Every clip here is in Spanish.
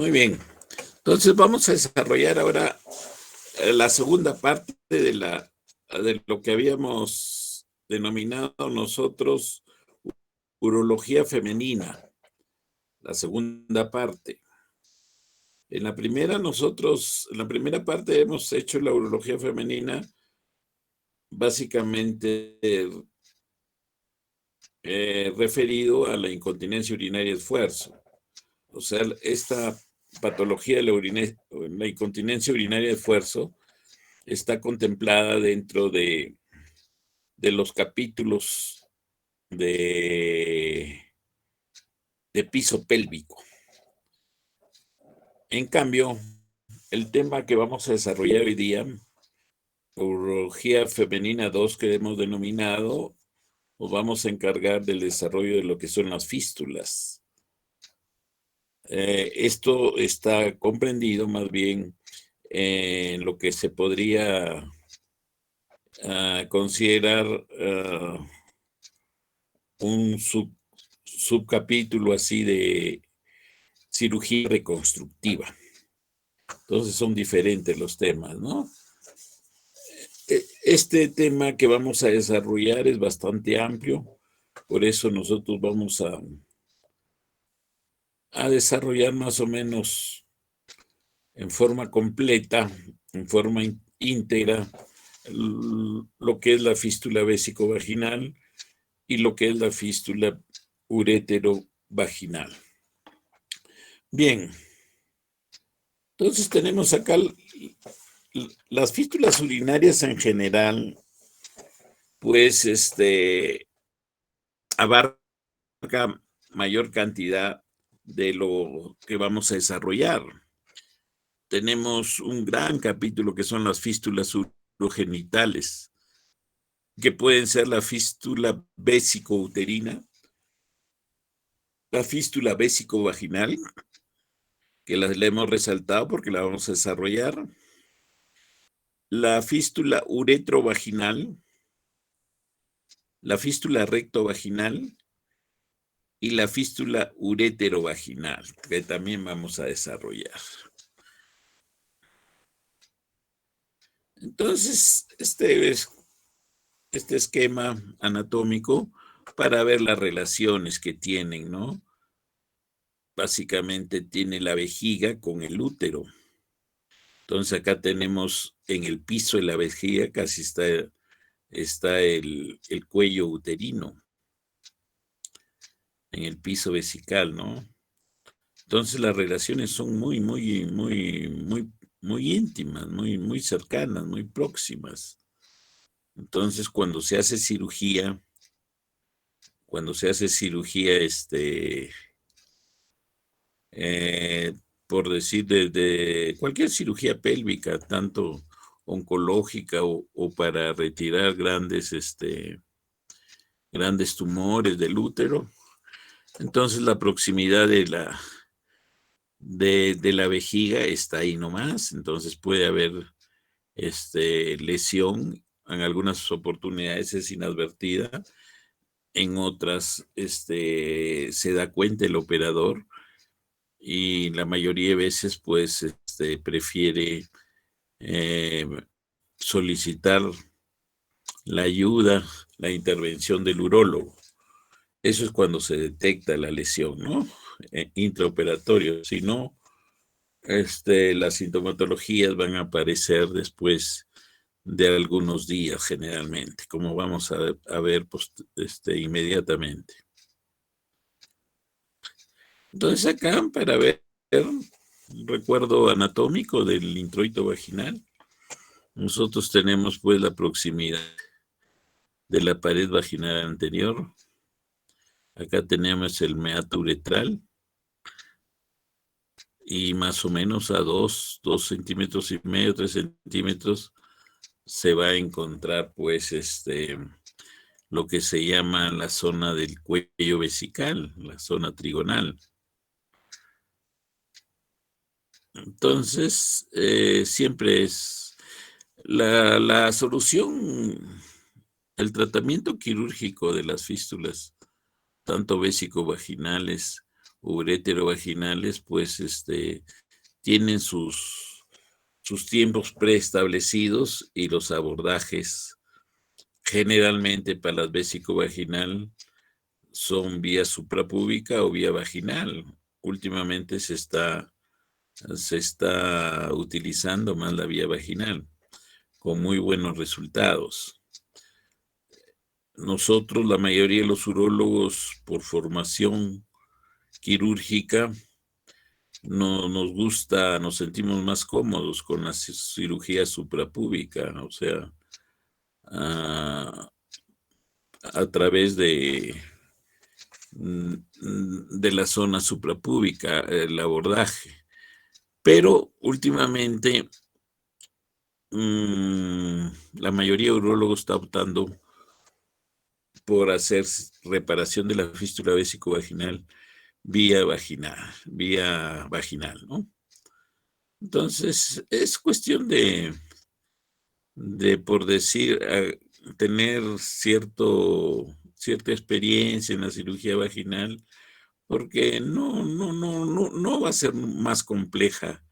Muy bien. Entonces vamos a desarrollar ahora la segunda parte de lo que habíamos denominado nosotros urología femenina, la segunda parte. En la primera parte hemos hecho la urología femenina básicamente referido a la incontinencia urinaria de esfuerzo. O sea, esta patología de la incontinencia urinaria de esfuerzo está contemplada dentro de los capítulos de piso pélvico. En cambio, el tema que vamos a desarrollar hoy día, urología femenina 2 que hemos denominado, nos vamos a encargar del desarrollo de lo que son las fístulas. Esto está comprendido más bien en lo que se podría considerar un subcapítulo así de cirugía reconstructiva. Entonces son diferentes los temas, ¿no? Este tema que vamos a desarrollar es bastante amplio, por eso nosotros vamos a desarrollar más o menos en forma completa, en forma íntegra, lo que es la fístula vésico-vaginal y lo que es la fístula urétero-vaginal. Bien, entonces tenemos acá las fístulas urinarias en general, pues abarca mayor cantidad de lo que vamos a desarrollar. Tenemos un gran capítulo que son las fístulas urogenitales, que pueden ser la fístula vésico-uterina, la fístula vésico-vaginal, que la hemos resaltado porque la vamos a desarrollar, la fístula uretrovaginal, la fístula rectovaginal y la fístula uréterovaginal, que también vamos a desarrollar. Entonces, este es este esquema anatómico para ver las relaciones que tienen, ¿no? Básicamente tiene la vejiga con el útero. Entonces acá tenemos en el piso de la vejiga casi está el cuello uterino, en el piso vesical, ¿no? Entonces las relaciones son muy, muy, muy, muy, muy íntimas, muy, muy cercanas, muy próximas. Entonces cuando se hace cirugía, por decir, de cualquier cirugía pélvica, tanto oncológica o para retirar grandes tumores del útero. Entonces la proximidad de la vejiga está ahí nomás, entonces puede haber lesión, en algunas oportunidades es inadvertida, en otras se da cuenta el operador y la mayoría de veces pues prefiere solicitar la ayuda, la intervención del urólogo. Eso es cuando se detecta la lesión, ¿no? Intraoperatorio. Si no, las sintomatologías van a aparecer después de algunos días generalmente, como vamos a ver inmediatamente. Entonces acá, para ver un recuerdo anatómico del introito vaginal, nosotros tenemos pues la proximidad de la pared vaginal anterior. Acá tenemos el meato uretral y más o menos a 2 centímetros y medio, 3 centímetros se va a encontrar pues lo que se llama la zona del cuello vesical, la zona trigonal. Entonces, siempre es la solución, el tratamiento quirúrgico de las fístulas, tanto vésico-vaginales ureterovaginales, pues tienen sus tiempos preestablecidos y los abordajes generalmente para la vesicovaginal son vía suprapúbica o vía vaginal. Últimamente se está utilizando más la vía vaginal con muy buenos resultados. Nosotros, la mayoría de los urólogos por formación quirúrgica, no nos gusta, nos sentimos más cómodos con la cirugía suprapúbica, o sea, a través de la zona suprapúbica, el abordaje. Pero últimamente la mayoría de urólogos está optando por hacer reparación de la fístula vesicovaginal vía vaginal, ¿no? Entonces, es cuestión de por decir, tener cierta experiencia en la cirugía vaginal, porque no va a ser más compleja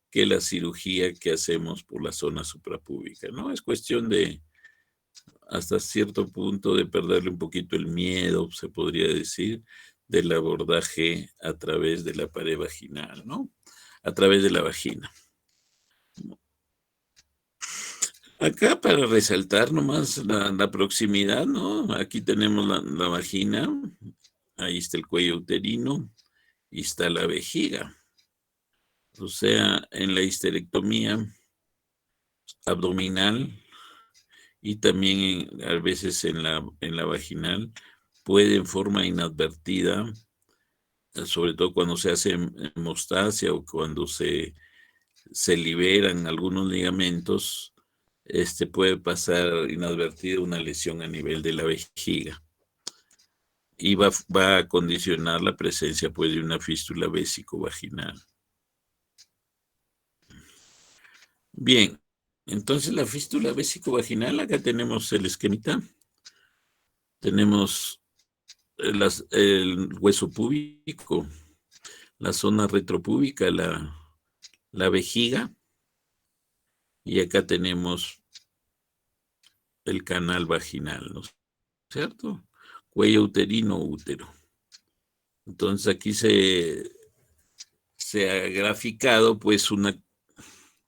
que la cirugía que hacemos por la zona suprapúbica, ¿no? Es cuestión de, hasta cierto punto, de perderle un poquito el miedo, se podría decir, del abordaje a través de la pared vaginal, ¿no? A través de la vagina. Acá para resaltar nomás la proximidad, ¿no? Aquí tenemos la vagina, ahí está el cuello uterino y está la vejiga. O sea, en la histerectomía abdominal y también a veces en la vaginal puede en forma inadvertida, sobre todo cuando se hace hemostasia o cuando se liberan algunos ligamentos, puede pasar inadvertida una lesión a nivel de la vejiga y va a condicionar la presencia pues, de una fístula vésico-vaginal. Bien, entonces la fístula vésico-vaginal, acá tenemos el esquemita, tenemos el hueso púbico, la zona retropúbica, la vejiga, y acá tenemos el canal vaginal, ¿no es cierto? Cuello uterino, útero. Entonces aquí se ha graficado pues una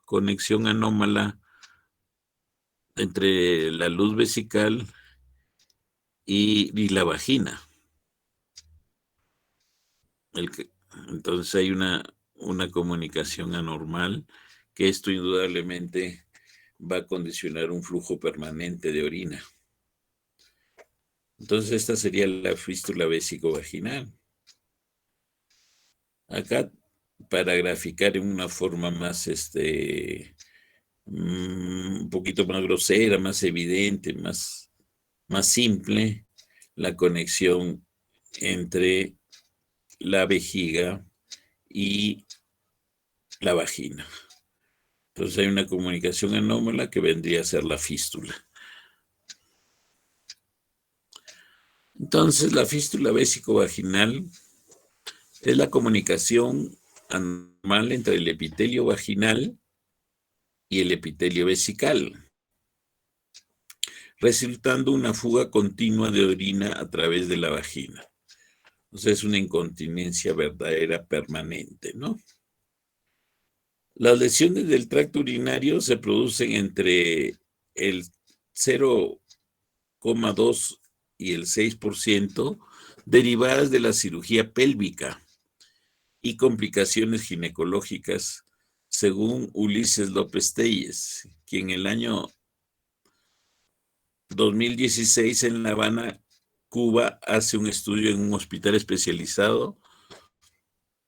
conexión anómala entre la luz vesical y la vagina. Entonces hay una comunicación anormal que esto indudablemente va a condicionar un flujo permanente de orina. Entonces esta sería la fístula vésico-vaginal. Acá, para graficar en una forma más, un poquito más grosera, más evidente, más simple, la conexión entre la vejiga y la vagina. Entonces hay una comunicación anómala que vendría a ser la fístula. Entonces la fístula vésico-vaginal es la comunicación anormal entre el epitelio vaginal y el epitelio vesical, resultando una fuga continua de orina a través de la vagina. O sea, es una incontinencia verdadera permanente, ¿no? Las lesiones del tracto urinario se producen entre el 0,2 y el 6%, derivadas de la cirugía pélvica y complicaciones ginecológicas, según Ulises López Telles, quien en el año 2016 en La Habana, Cuba, hace un estudio en un hospital especializado,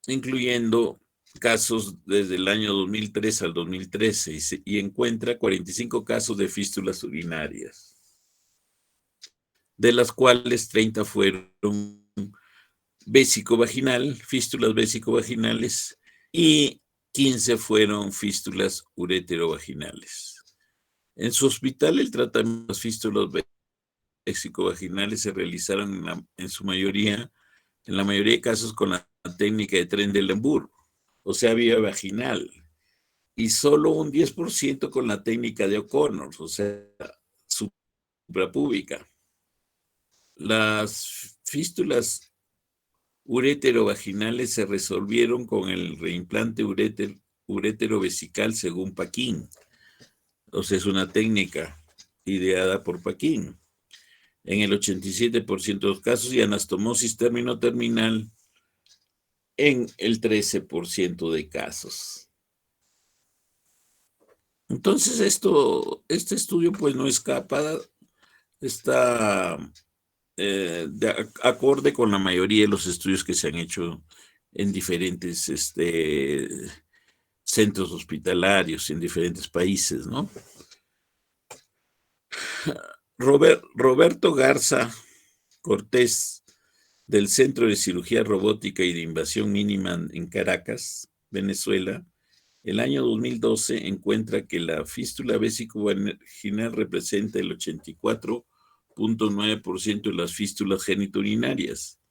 incluyendo casos desde el año 2003 al 2013 y encuentra 45 casos de fístulas urinarias, de las cuales 30 fueron fístulas vésico-vaginales, y 15 fueron fístulas ureterovaginales. En su hospital, el tratamiento de las fístulas vésico-vaginales se realizaron en la mayoría de casos con la técnica de Trendelenburg, o sea, vía vaginal, y solo un 10% con la técnica de O'Connor, o sea, suprapúbica. Las fístulas urétero-vaginales se resolvieron con el reimplante urétero-vesical según Paquin. O sea, es una técnica ideada por Paquin. En el 87% de los casos y anastomosis término-terminal en el 13% de casos. Entonces, este estudio pues no escapa, está acorde con la mayoría de los estudios que se han hecho en diferentes centros hospitalarios, en diferentes países, ¿no? Roberto Garza Cortés, del Centro de Cirugía Robótica y de Invasión Mínima en Caracas, Venezuela, el año 2012 encuentra que la fístula vésico-vaginal representa el 84.9% de las fístulas genitourinarias.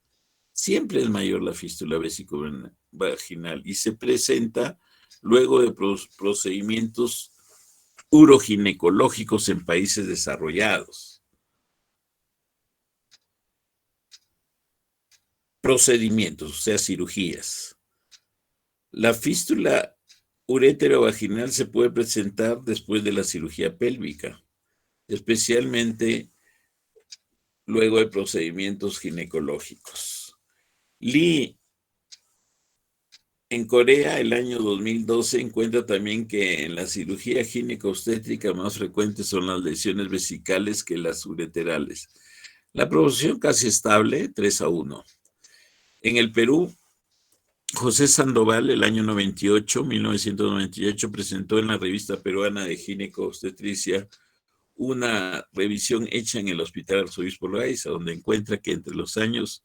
Siempre es mayor la fístula vésico-vaginal y se presenta luego de procedimientos uroginecológicos en países desarrollados. Procedimientos, o sea, cirugías. La fístula urétero-vaginal se puede presentar después de la cirugía pélvica, especialmente luego de procedimientos ginecológicos. Lee, en Corea, el año 2012, encuentra también que en la cirugía gineco-obstétrica más frecuentes son las lesiones vesicales que las ureterales. La proporción casi estable, 3-1. En el Perú, José Sandoval, el año 1998, presentó en la revista peruana de gineco-obstetricia una revisión hecha en el Hospital Arzobispo Loaiza, donde encuentra que entre los años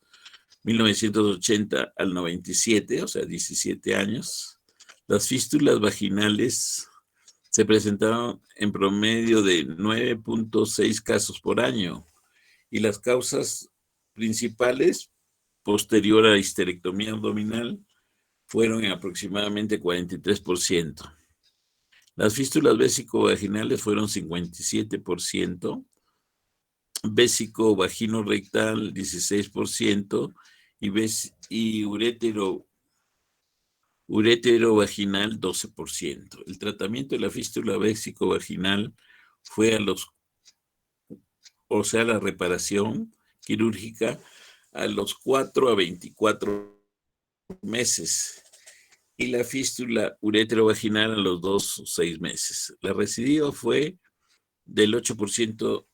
1980 al 97, o sea, 17 años, las fístulas vaginales se presentaron en promedio de 9.6 casos por año, y las causas principales posterior a la histerectomía abdominal fueron en aproximadamente 43%. Las fístulas vésico-vaginales fueron 57%, vésico-vagino-rectal 16% y urétero-vaginal 12%. El tratamiento de la fístula vésico-vaginal fue la reparación quirúrgica a los 4 a 24 meses y la fístula urétero-vaginal a los 2 o 6 meses. La recidiva fue del 8%,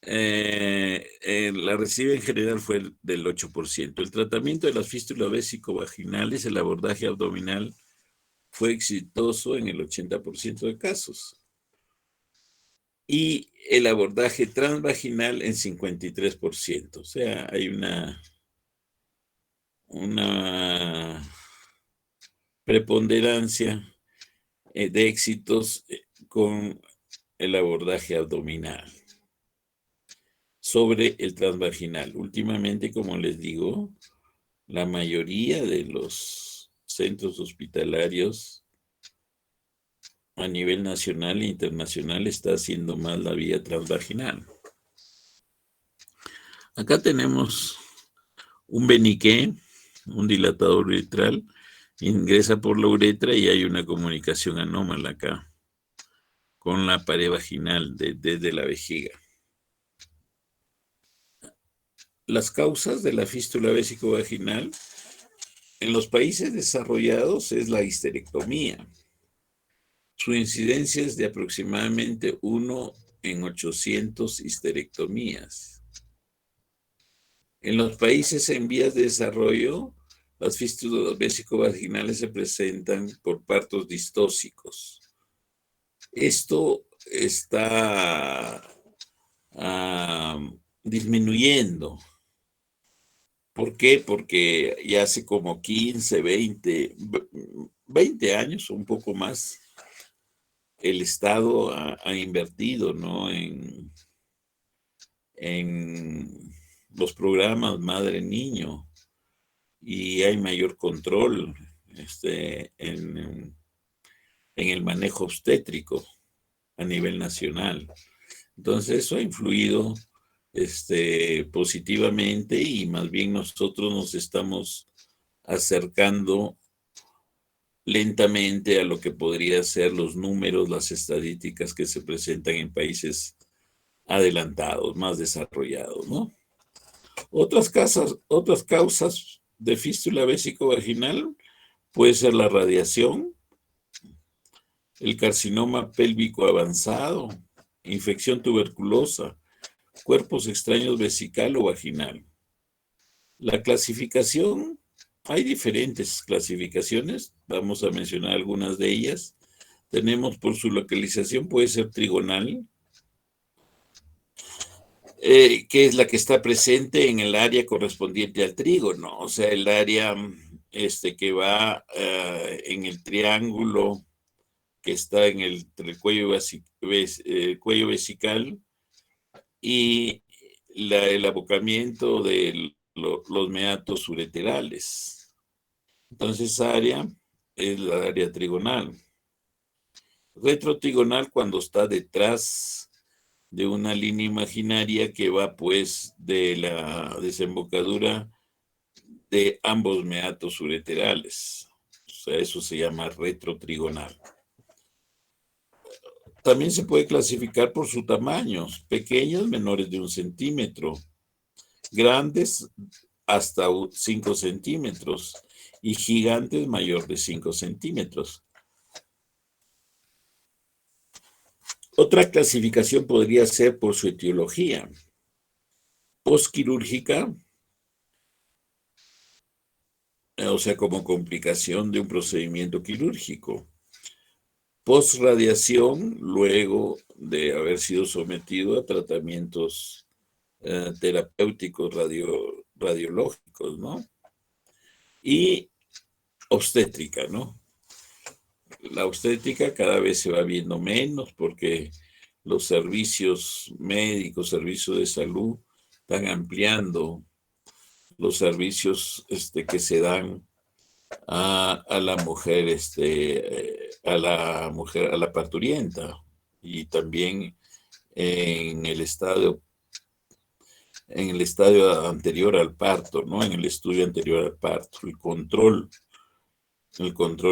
la recidiva en general fue del 8%. El tratamiento de las fístulas vésico-vaginales, el abordaje abdominal, fue exitoso en el 80% de casos. Y el abordaje transvaginal en 53%. O sea, hay una preponderancia de éxitos con el abordaje abdominal sobre el transvaginal. Últimamente, como les digo, la mayoría de los centros hospitalarios a nivel nacional e internacional está haciendo más la vía transvaginal. Acá tenemos un Beniqué, un dilatador uretral, ingresa por la uretra y hay una comunicación anómala acá con la pared vaginal desde la vejiga. Las causas de la fístula vésico-vaginal en los países desarrollados es la histerectomía. Su incidencia es de aproximadamente 1 en 800 histerectomías. En los países en vías de desarrollo, las fístulas vésico-vaginales se presentan por partos distóxicos. Esto está disminuyendo. ¿Por qué? Porque ya hace como 15, 20 años, un poco más, el Estado ha invertido, ¿no?, en los programas madre-niño, y hay mayor control en el manejo obstétrico a nivel nacional. Entonces eso ha influido positivamente, y más bien nosotros nos estamos acercando lentamente a lo que podría ser los números, las estadísticas que se presentan en países adelantados, más desarrollados, ¿no? Otras causas de fístula vésico-vaginal puede ser la radiación, el carcinoma pélvico avanzado, infección tuberculosa, cuerpos extraños vesical o vaginal. La clasificación, hay diferentes clasificaciones, vamos a mencionar algunas de ellas. Tenemos, por su localización, puede ser trigonal, que es la que está presente en el área correspondiente al trígono, o sea, el área que va en el triángulo que está en el cuello vesical y el abocamiento de los meatos ureterales. Entonces, esa área es la área trigonal. Retrotrigonal cuando está detrás de una línea imaginaria que va pues de la desembocadura de ambos meatos ureterales. O sea, eso se llama retrotrigonal. También se puede clasificar por su tamaño: pequeños, menores de 1 centímetro, grandes hasta 5 centímetros y gigantes, mayor de 5 centímetros. Otra clasificación podría ser por su etiología: postquirúrgica, o sea, como complicación de un procedimiento quirúrgico; postradiación, luego de haber sido sometido a tratamientos terapéuticos radiológicos, ¿no? Y obstétrica, ¿no? La obstétrica cada vez se va viendo menos porque los servicios médicos, servicios de salud, están ampliando los servicios que se dan a la mujer, a la parturienta, y también en el estadio anterior al parto, ¿no? En el estudio anterior al parto, el control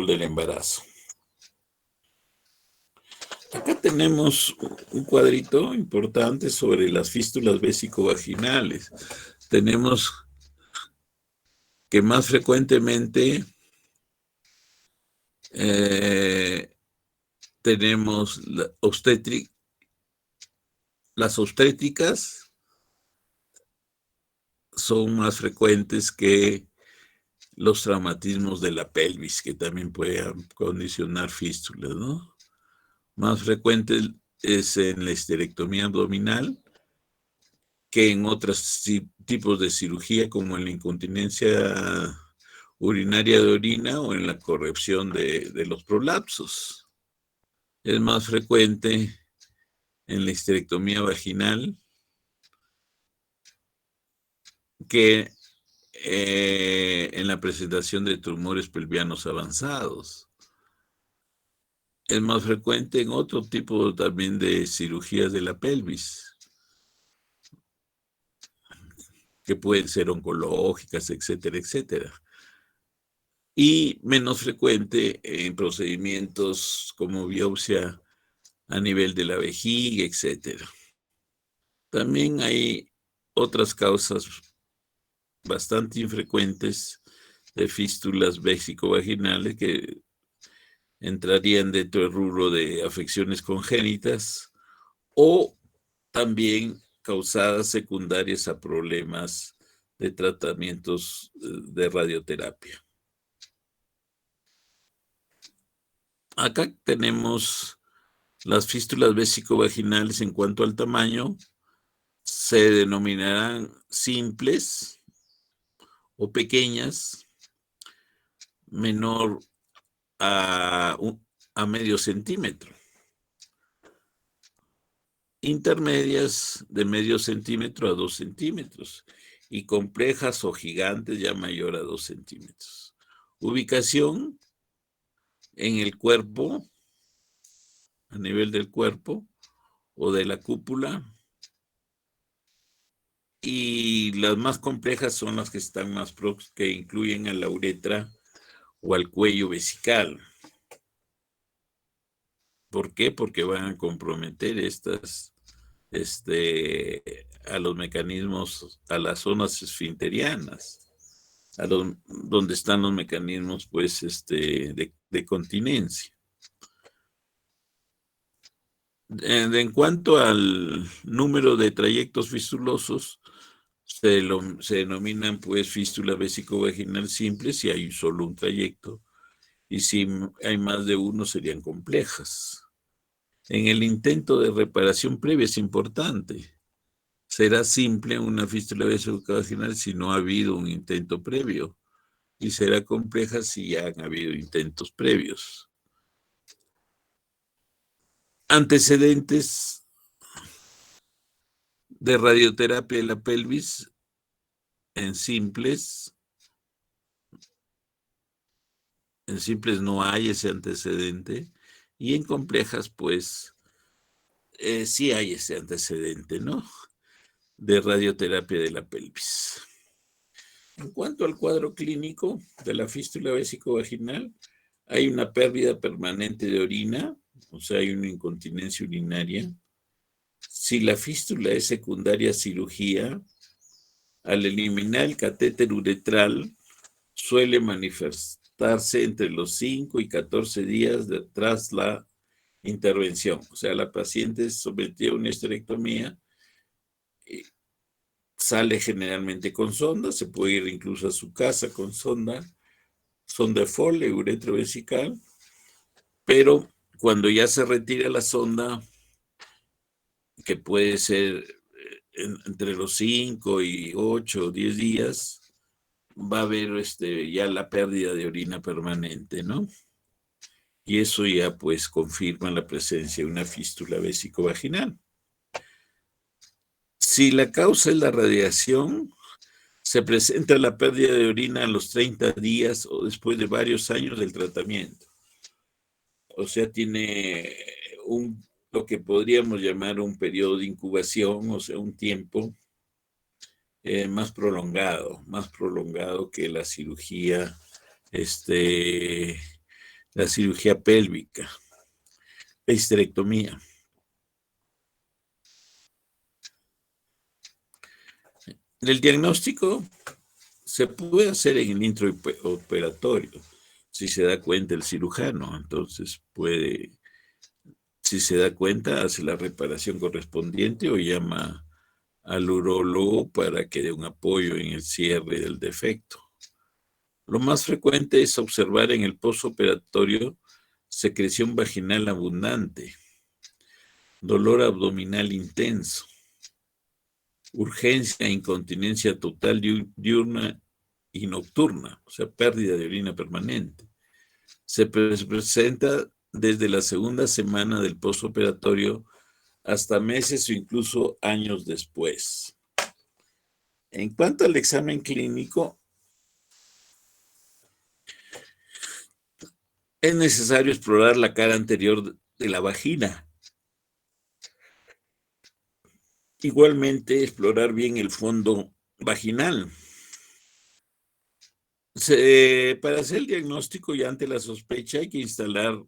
del embarazo. Acá tenemos un cuadrito importante sobre las fístulas vésico-vaginales. Tenemos que más frecuentemente tenemos las obstétricas son más frecuentes que los traumatismos de la pelvis, que también pueden condicionar fístulas, ¿no? Más frecuente es en la histerectomía abdominal que en otros tipos de cirugía, como en la incontinencia urinaria de orina o en la corrección de los prolapsos. Es más frecuente en la histerectomía vaginal que en la presentación de tumores pelvianos avanzados. Es más frecuente en otro tipo también de cirugías de la pelvis, que pueden ser oncológicas, etcétera, etcétera. Y menos frecuente en procedimientos como biopsia a nivel de la vejiga, etcétera. También hay otras causas bastante infrecuentes de fístulas vésico-vaginales que entrarían dentro del rubro de afecciones congénitas o también causadas secundarias a problemas de tratamientos de radioterapia. Acá tenemos las fístulas vésico-vaginales. En cuanto al tamaño, se denominarán simples o pequeñas, menor a medio centímetro, intermedias de medio centímetro a 2 centímetros, y complejas o gigantes ya mayor a 2 centímetros. Ubicación en el cuerpo, a nivel del cuerpo o de la cúpula. Y las más complejas son las que están más próximas, que incluyen a la uretra o al cuello vesical. ¿Por qué? Porque van a comprometer a los mecanismos, a las zonas esfinterianas, donde están los mecanismos, pues, de continencia. En cuanto al número de trayectos fistulosos, se denominan, pues, fístula vésico-vaginal simple si hay solo un trayecto, y si hay más de uno serían complejas. En el intento de reparación previa es importante. Será simple una fístula vésico-vaginal si no ha habido un intento previo, y será compleja si ya han habido intentos previos. Antecedentes de radioterapia de la pelvis en simples. En simples no hay ese antecedente, y en complejas, pues, sí hay ese antecedente, ¿no? De radioterapia de la pelvis. En cuanto al cuadro clínico de la fístula vésico-vaginal, hay una pérdida permanente de orina, o sea, hay una incontinencia urinaria. Si la fístula es secundaria a cirugía, al eliminar el catéter uretral, suele manifestarse entre los 5 y 14 días tras la intervención. O sea, la paciente es sometida a una histerectomía, sale generalmente con sonda, se puede ir incluso a su casa con sonda Foley, uretrovesical, pero cuando ya se retira la sonda, que puede ser entre los 5 y 8 o 10 días, va a haber ya la pérdida de orina permanente, ¿no? Y eso ya, pues, confirma la presencia de una fístula vésico-vaginal. Si la causa es la radiación, se presenta la pérdida de orina a los 30 días o después de varios años del tratamiento. O sea, tiene lo que podríamos llamar un periodo de incubación, o sea, un tiempo más prolongado que la cirugía pélvica, la histerectomía. El diagnóstico se puede hacer en el intraoperatorio, si se da cuenta el cirujano. Entonces si se da cuenta, hace la reparación correspondiente o llama al urólogo para que dé un apoyo en el cierre del defecto. Lo más frecuente es observar en el postoperatorio secreción vaginal abundante, dolor abdominal intenso, urgencia e incontinencia total diurna y nocturna, o sea, pérdida de orina permanente. Se presenta desde la segunda semana del postoperatorio hasta meses o incluso años después. En cuanto al examen clínico, es necesario explorar la cara anterior de la vagina. Igualmente, explorar bien el fondo vaginal. Para hacer el diagnóstico y ante la sospecha hay que instalar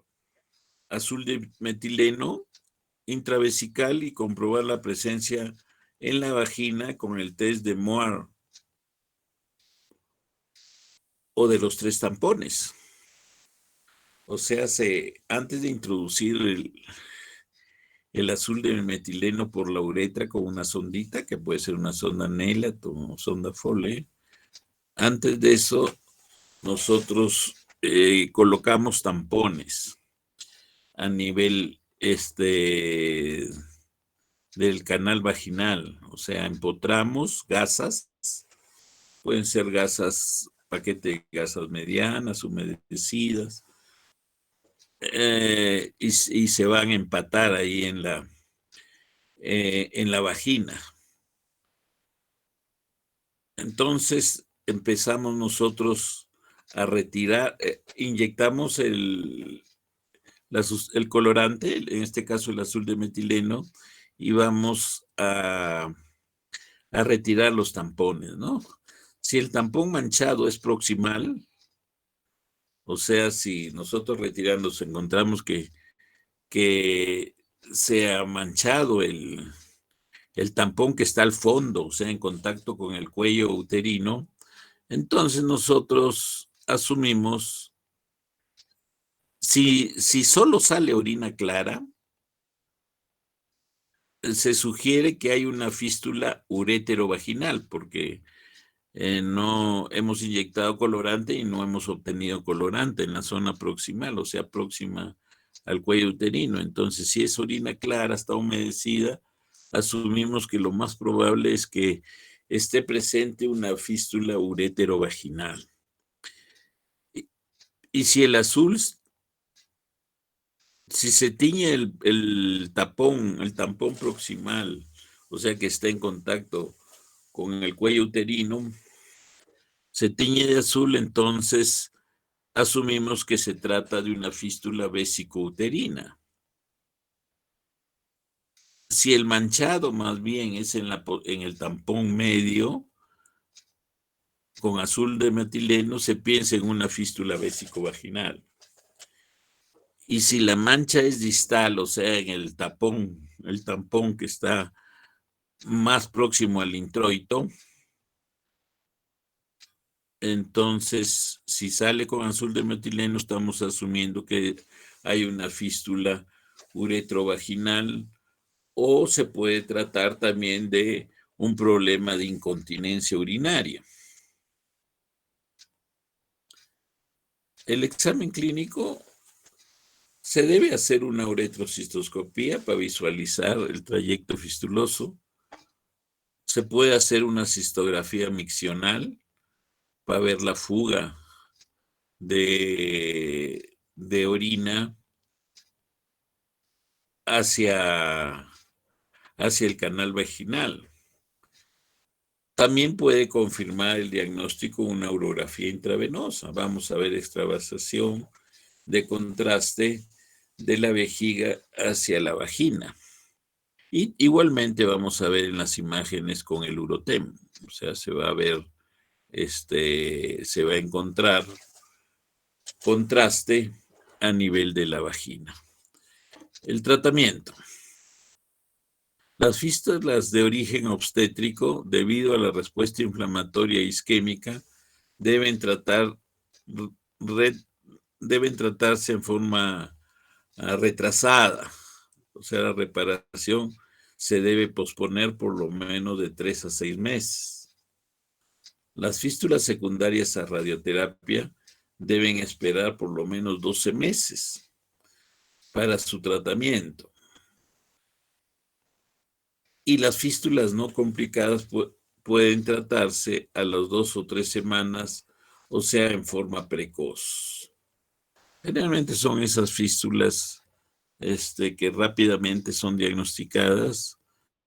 azul de metileno intravesical y comprobar la presencia en la vagina con el test de Moore o de los 3 tampones. O sea, antes de introducir el azul de metileno por la uretra con una sondita, que puede ser una sonda Nelat o sonda Foley, antes de eso nosotros colocamos tampones a nivel del canal vaginal. O sea, empotramos gasas, pueden ser gasas, paquete de gasas medianas, humedecidas, y se van a empatar ahí en la, en la vagina. Entonces empezamos nosotros a retirar, inyectamos el colorante, en este caso el azul de metileno, y vamos a retirar los tampones, ¿no? Si el tampón manchado es proximal, o sea, si nosotros retirando encontramos que se ha manchado el tampón que está al fondo, o sea, en contacto con el cuello uterino, entonces nosotros asumimos, si solo sale orina clara, se sugiere que hay una fístula urétero-vaginal, porque no hemos inyectado colorante y no hemos obtenido colorante en la zona proximal, o sea, próxima al cuello uterino. Entonces, si es orina clara, está humedecida, asumimos que lo más probable es que esté presente una fístula urétero-vaginal. Y si el azul, si se tiñe el tampón proximal, o sea que está en contacto con el cuello uterino, se tiñe de azul, entonces asumimos que se trata de una fístula vesicouterina. Si el manchado más bien es en el tampón medio, con azul de metileno, se piensa en una fístula vesicovaginal. Y si la mancha es distal, o sea, en el tampón que está más próximo al introito, entonces, si sale con azul de metileno, estamos asumiendo que hay una fístula uretrovaginal, o se puede tratar también de un problema de incontinencia urinaria. El examen clínico se debe hacer una uretrocistoscopía para visualizar el trayecto fistuloso. Se puede hacer una cistografía miccional para ver la fuga de orina hacia el canal vaginal. También puede confirmar el diagnóstico una urografía intravenosa. Vamos a ver extravasación de contraste de la vejiga hacia la vagina. Y igualmente vamos a ver en las imágenes con el urotem. O sea, se va a ver, se va a encontrar contraste a nivel de la vagina. El tratamiento. Las fístulas de origen obstétrico, debido a la respuesta inflamatoria isquémica, deben tratarse en forma retrasada. O sea, la reparación se debe posponer por lo menos de 3 a 6 meses. Las fístulas secundarias a radioterapia deben esperar por lo menos 12 meses para su tratamiento. Y las fístulas no complicadas pueden tratarse a las 2 o 3 semanas, o sea, en forma precoz. Generalmente son esas fístulas que rápidamente son diagnosticadas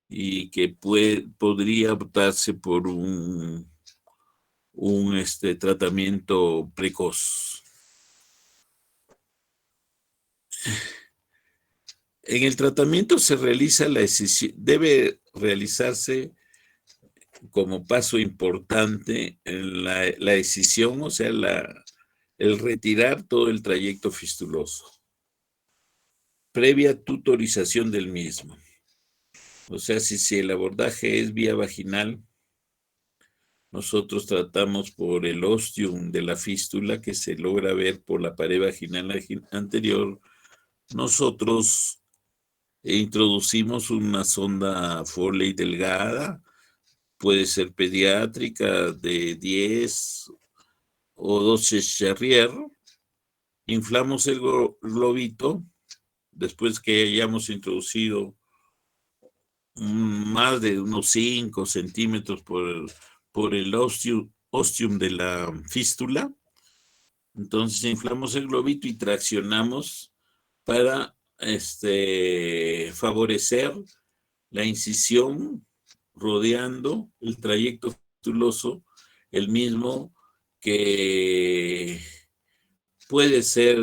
y que podría optarse por un tratamiento precoz. En el tratamiento se realiza debe realizarse como paso importante en la decisión, o sea, el retirar todo el trayecto fistuloso, previa tutorización del mismo. O sea, si el abordaje es vía vaginal, nosotros tratamos por el ostium de la fístula que se logra ver por la pared vaginal anterior. Nosotros introducimos una sonda Foley delgada, puede ser pediátrica de 10 o 12 Charrier. Inflamos el globito después que hayamos introducido más de unos 5 centímetros por el ostium de la fístula. Entonces inflamos el globito y traccionamos para favorecer la incisión rodeando el trayecto fistuloso, el mismo que puede ser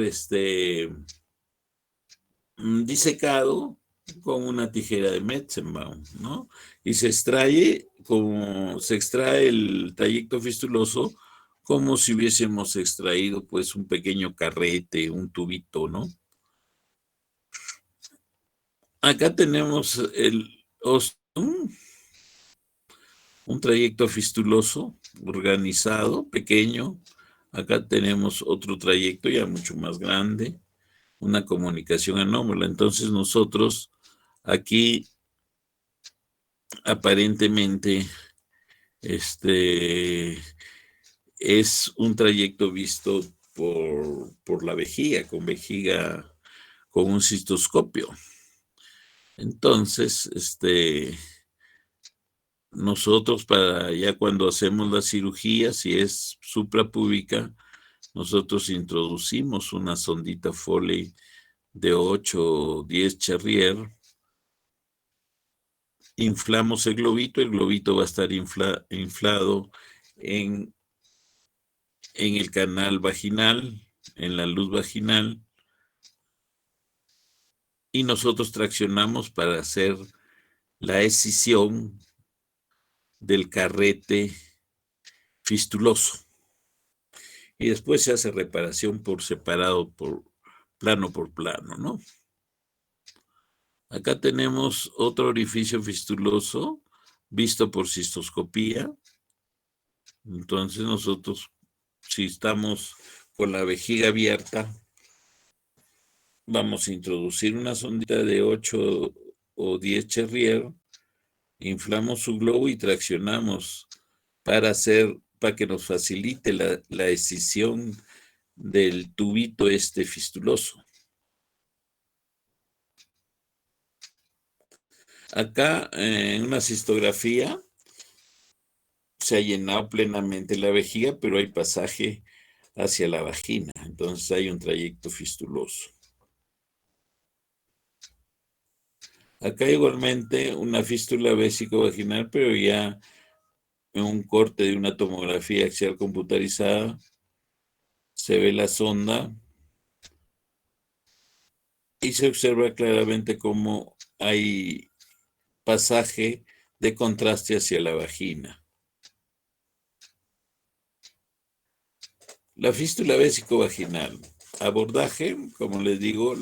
disecado con una tijera de Metzenbaum, ¿no? Y se extrae el trayecto fistuloso como si hubiésemos extraído pues un pequeño carrete, un tubito, ¿no? Acá tenemos un trayecto fistuloso organizado, pequeño. Acá tenemos otro trayecto ya mucho más grande, una comunicación anómala. Entonces nosotros aquí aparentemente es un trayecto visto por la vejiga, con un cistoscopio. Entonces, nosotros para ya cuando hacemos la cirugía, si es suprapúbica, nosotros introducimos una sondita Foley de 8 o 10 Charrier, inflamos el globito va a estar inflado en el canal vaginal, en la luz vaginal, y nosotros traccionamos para hacer la escisión del carrete fistuloso. Y después se hace reparación por separado, por plano, ¿no? Acá tenemos otro orificio fistuloso visto por cistoscopía. Entonces nosotros, si estamos con la vejiga abierta, vamos a introducir una sondita de 8 o 10 Charrier, inflamos su globo y traccionamos para que nos facilite la escisión del tubito fistuloso. Acá en una cistografía se ha llenado plenamente la vejiga, pero hay pasaje hacia la vagina, entonces hay un trayecto fistuloso. Acá igualmente una fístula vésico-vaginal, pero ya en un corte de una tomografía axial computarizada, se ve la sonda y se observa claramente cómo hay pasaje de contraste hacia la vagina. La fístula vésico-vaginal. Abordaje, como les digo,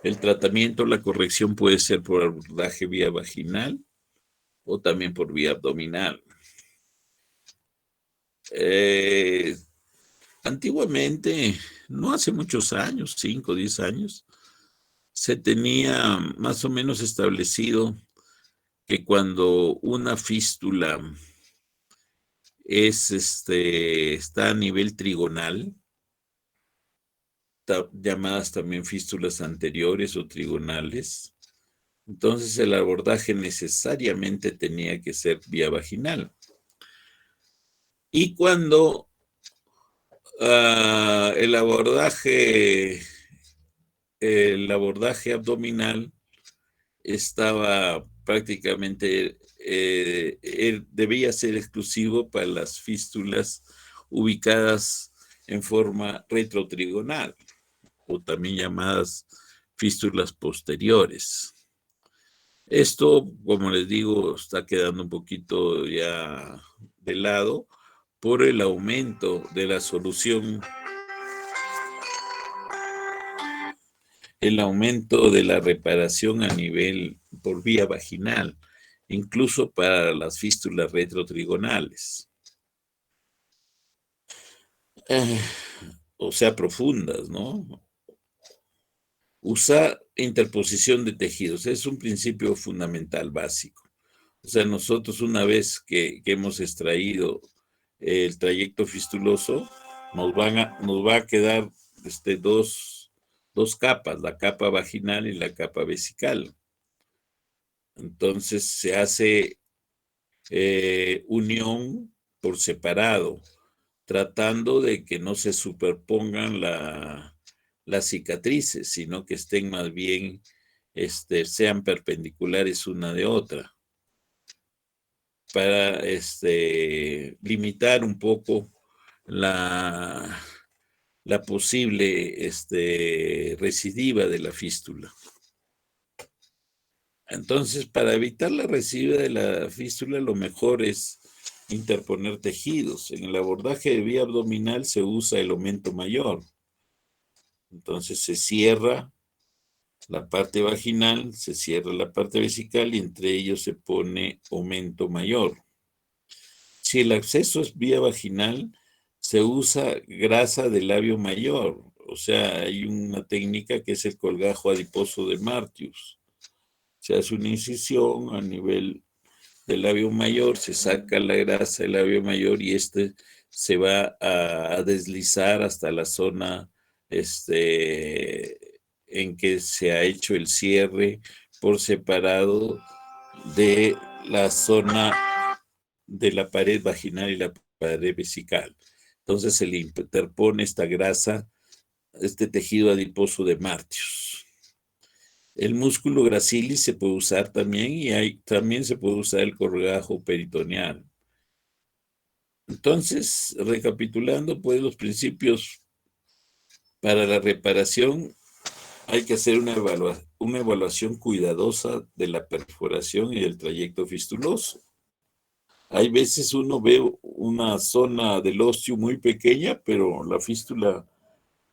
el tratamiento, la corrección puede ser por abordaje vía vaginal o también por vía abdominal. Antiguamente, no hace muchos años, 5 o 10 años, se tenía más o menos establecido que cuando una fístula está a nivel trigonal, llamadas también fístulas anteriores o trigonales, entonces el abordaje necesariamente tenía que ser vía vaginal. Y cuando el abordaje abdominal estaba prácticamente, debía ser exclusivo para las fístulas ubicadas en forma retrotrigonal, o también llamadas fístulas posteriores. Esto, como les digo, está quedando un poquito ya de lado por el aumento de la solución, el aumento de la reparación a nivel por vía vaginal, incluso para las fístulas retrotrigonales. O sea, profundas, ¿no? Usar interposición de tejidos es un principio fundamental, básico. O sea, nosotros una vez que hemos extraído el trayecto fistuloso, nos va a quedar dos capas, la capa vaginal y la capa vesical. Entonces se hace unión por separado, tratando de que no se superpongan las cicatrices, sino que estén más bien, sean perpendiculares una de otra. para limitar un poco la posible recidiva de la fístula. Entonces, para evitar la recidiva de la fístula, lo mejor es interponer tejidos. En el abordaje de vía abdominal se usa el aumento mayor. Entonces se cierra la parte vaginal, se cierra la parte vesical y entre ellos se pone aumento mayor. Si el acceso es vía vaginal, se usa grasa del labio mayor. O sea, hay una técnica que es el colgajo adiposo de Martius. Se hace una incisión a nivel del labio mayor, se saca la grasa del labio mayor y se va a deslizar hasta la zona en que se ha hecho el cierre por separado de la zona de la pared vaginal y la pared vesical. Entonces se le interpone esta grasa, este tejido adiposo de Martius. El músculo gracilis se puede usar también y también se puede usar el colgajo peritoneal. Entonces, recapitulando, pues los principios para la reparación, hay que hacer una evaluación cuidadosa de la perforación y del trayecto fistuloso. Hay veces uno ve una zona del óseo muy pequeña, pero la fístula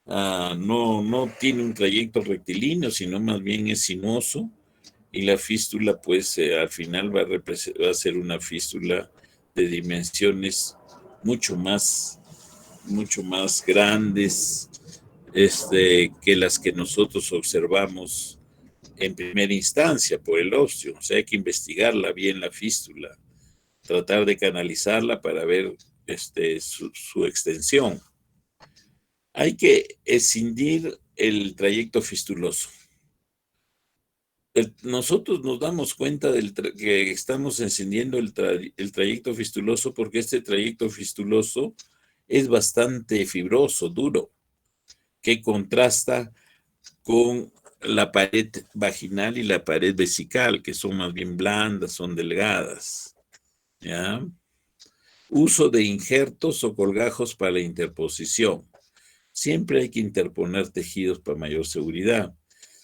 no tiene un trayecto rectilíneo, sino más bien es sinuoso. Y la fístula, pues, al final va a ser una fístula de dimensiones mucho más grandes que las que nosotros observamos en primera instancia por el óseo. O sea, hay que investigarla bien la fístula, tratar de canalizarla para ver su extensión. Hay que escindir el trayecto fistuloso. Nosotros nos damos cuenta que estamos encendiendo el trayecto fistuloso porque este trayecto fistuloso es bastante fibroso, duro, que contrasta con la pared vaginal y la pared vesical, que son más bien blandas, son delgadas. ¿Ya? Uso de injertos o colgajos para la interposición. Siempre hay que interponer tejidos para mayor seguridad.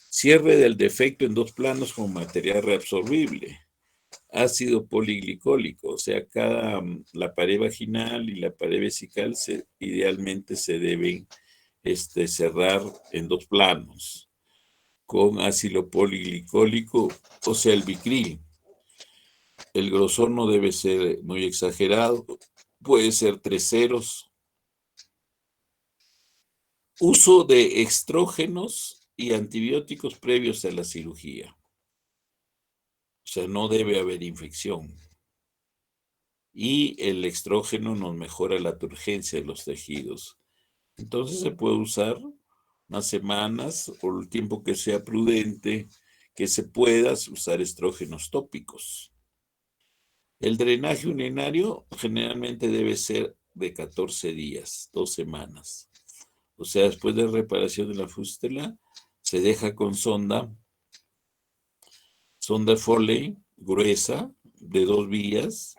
Cierre del defecto en 2 planos con material reabsorbible. Ácido poliglicólico, o sea, la pared vaginal y la pared vesical idealmente se deben cerrar en 2 planos con ácido poliglicólico, o sea, el Vicryl. El grosor no debe ser muy exagerado, puede ser 3 ceros. Uso de estrógenos y antibióticos previos a la cirugía. O sea, no debe haber infección. Y el estrógeno nos mejora la turgencia de los tejidos. Entonces se puede usar unas semanas o el tiempo que sea prudente, que se pueda usar estrógenos tópicos. El drenaje urinario generalmente debe ser de 14 días, 2 semanas. O sea, después de reparación de la fístula, se deja con sonda Foley gruesa de 2 vías,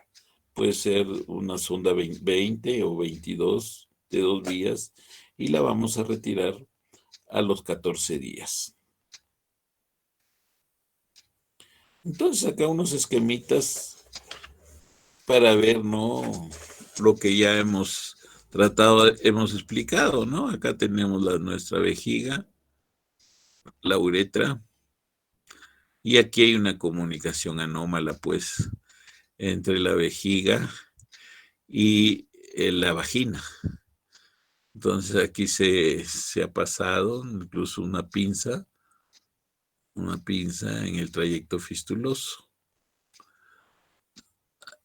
puede ser una sonda 20 o 22 de 2 vías, y la vamos a retirar a los 14 días. Entonces acá unos esquemitas para ver, ¿no?, lo que ya hemos tratado, hemos explicado, ¿no? Acá tenemos nuestra vejiga, la uretra, y aquí hay una comunicación anómala, pues, entre la vejiga y la vagina. Entonces aquí se ha pasado incluso una pinza en el trayecto fistuloso.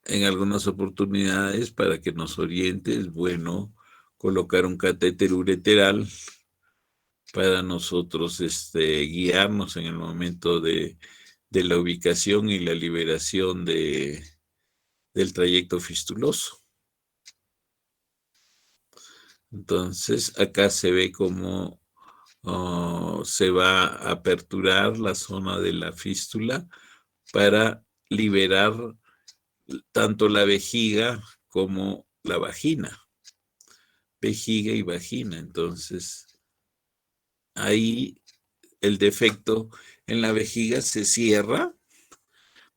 En algunas oportunidades, para que nos oriente, es bueno colocar un catéter ureteral para nosotros guiarnos en el momento de la ubicación y la liberación del trayecto fistuloso. Entonces, acá se ve cómo se va a aperturar la zona de la fístula para liberar tanto la vejiga como la vagina. Vejiga y vagina. Entonces, ahí el defecto en la vejiga se cierra.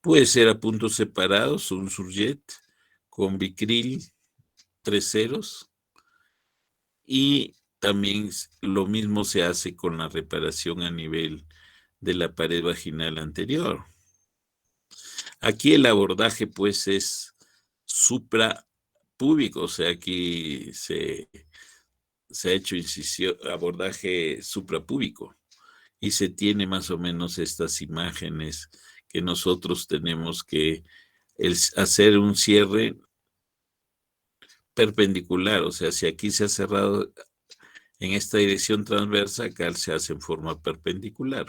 Puede ser a puntos separados, un surjet con Vicryl 3 ceros. Y también lo mismo se hace con la reparación a nivel de la pared vaginal anterior. Aquí el abordaje pues es suprapúbico, o sea, aquí se ha hecho incisión, abordaje suprapúbico, y se tiene más o menos estas imágenes que nosotros tenemos que hacer un cierre perpendicular, o sea, si aquí se ha cerrado en esta dirección transversa, acá se hace en forma perpendicular,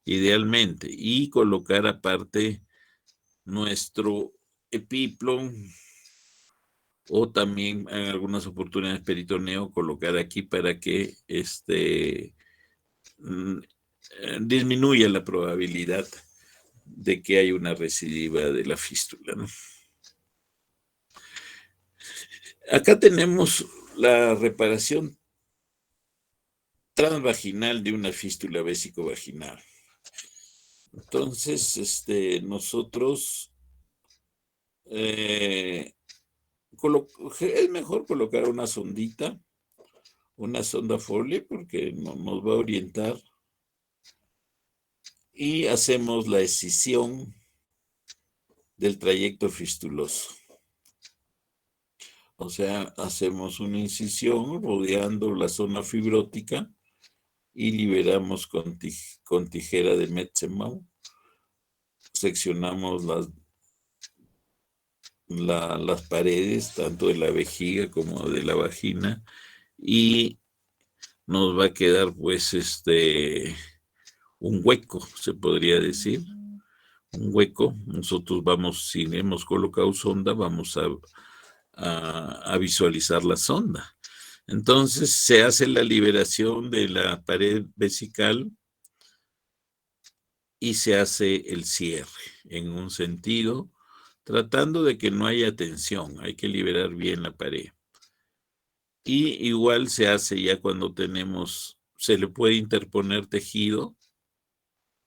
idealmente, y colocar aparte nuestro epiplon, o también en algunas oportunidades peritoneo, colocar aquí para que disminuya la probabilidad de que haya una recidiva de la fístula, ¿no? Acá tenemos la reparación transvaginal de una fístula vésico-vaginal. Entonces, nosotros es mejor colocar una sondita, una sonda Foley, porque nos va a orientar, y hacemos la escisión del trayecto fistuloso. O sea, hacemos una incisión rodeando la zona fibrótica y liberamos con tijera de Metzenbaum. Seccionamos las paredes, tanto de la vejiga como de la vagina, y nos va a quedar pues un hueco, se podría decir, un hueco. Nosotros vamos, si hemos colocado sonda, vamos a visualizar la sonda. Entonces se hace la liberación de la pared vesical y se hace el cierre en un sentido, tratando de que no haya tensión. Hay que liberar bien la pared. Y igual se hace ya cuando se le puede interponer tejido,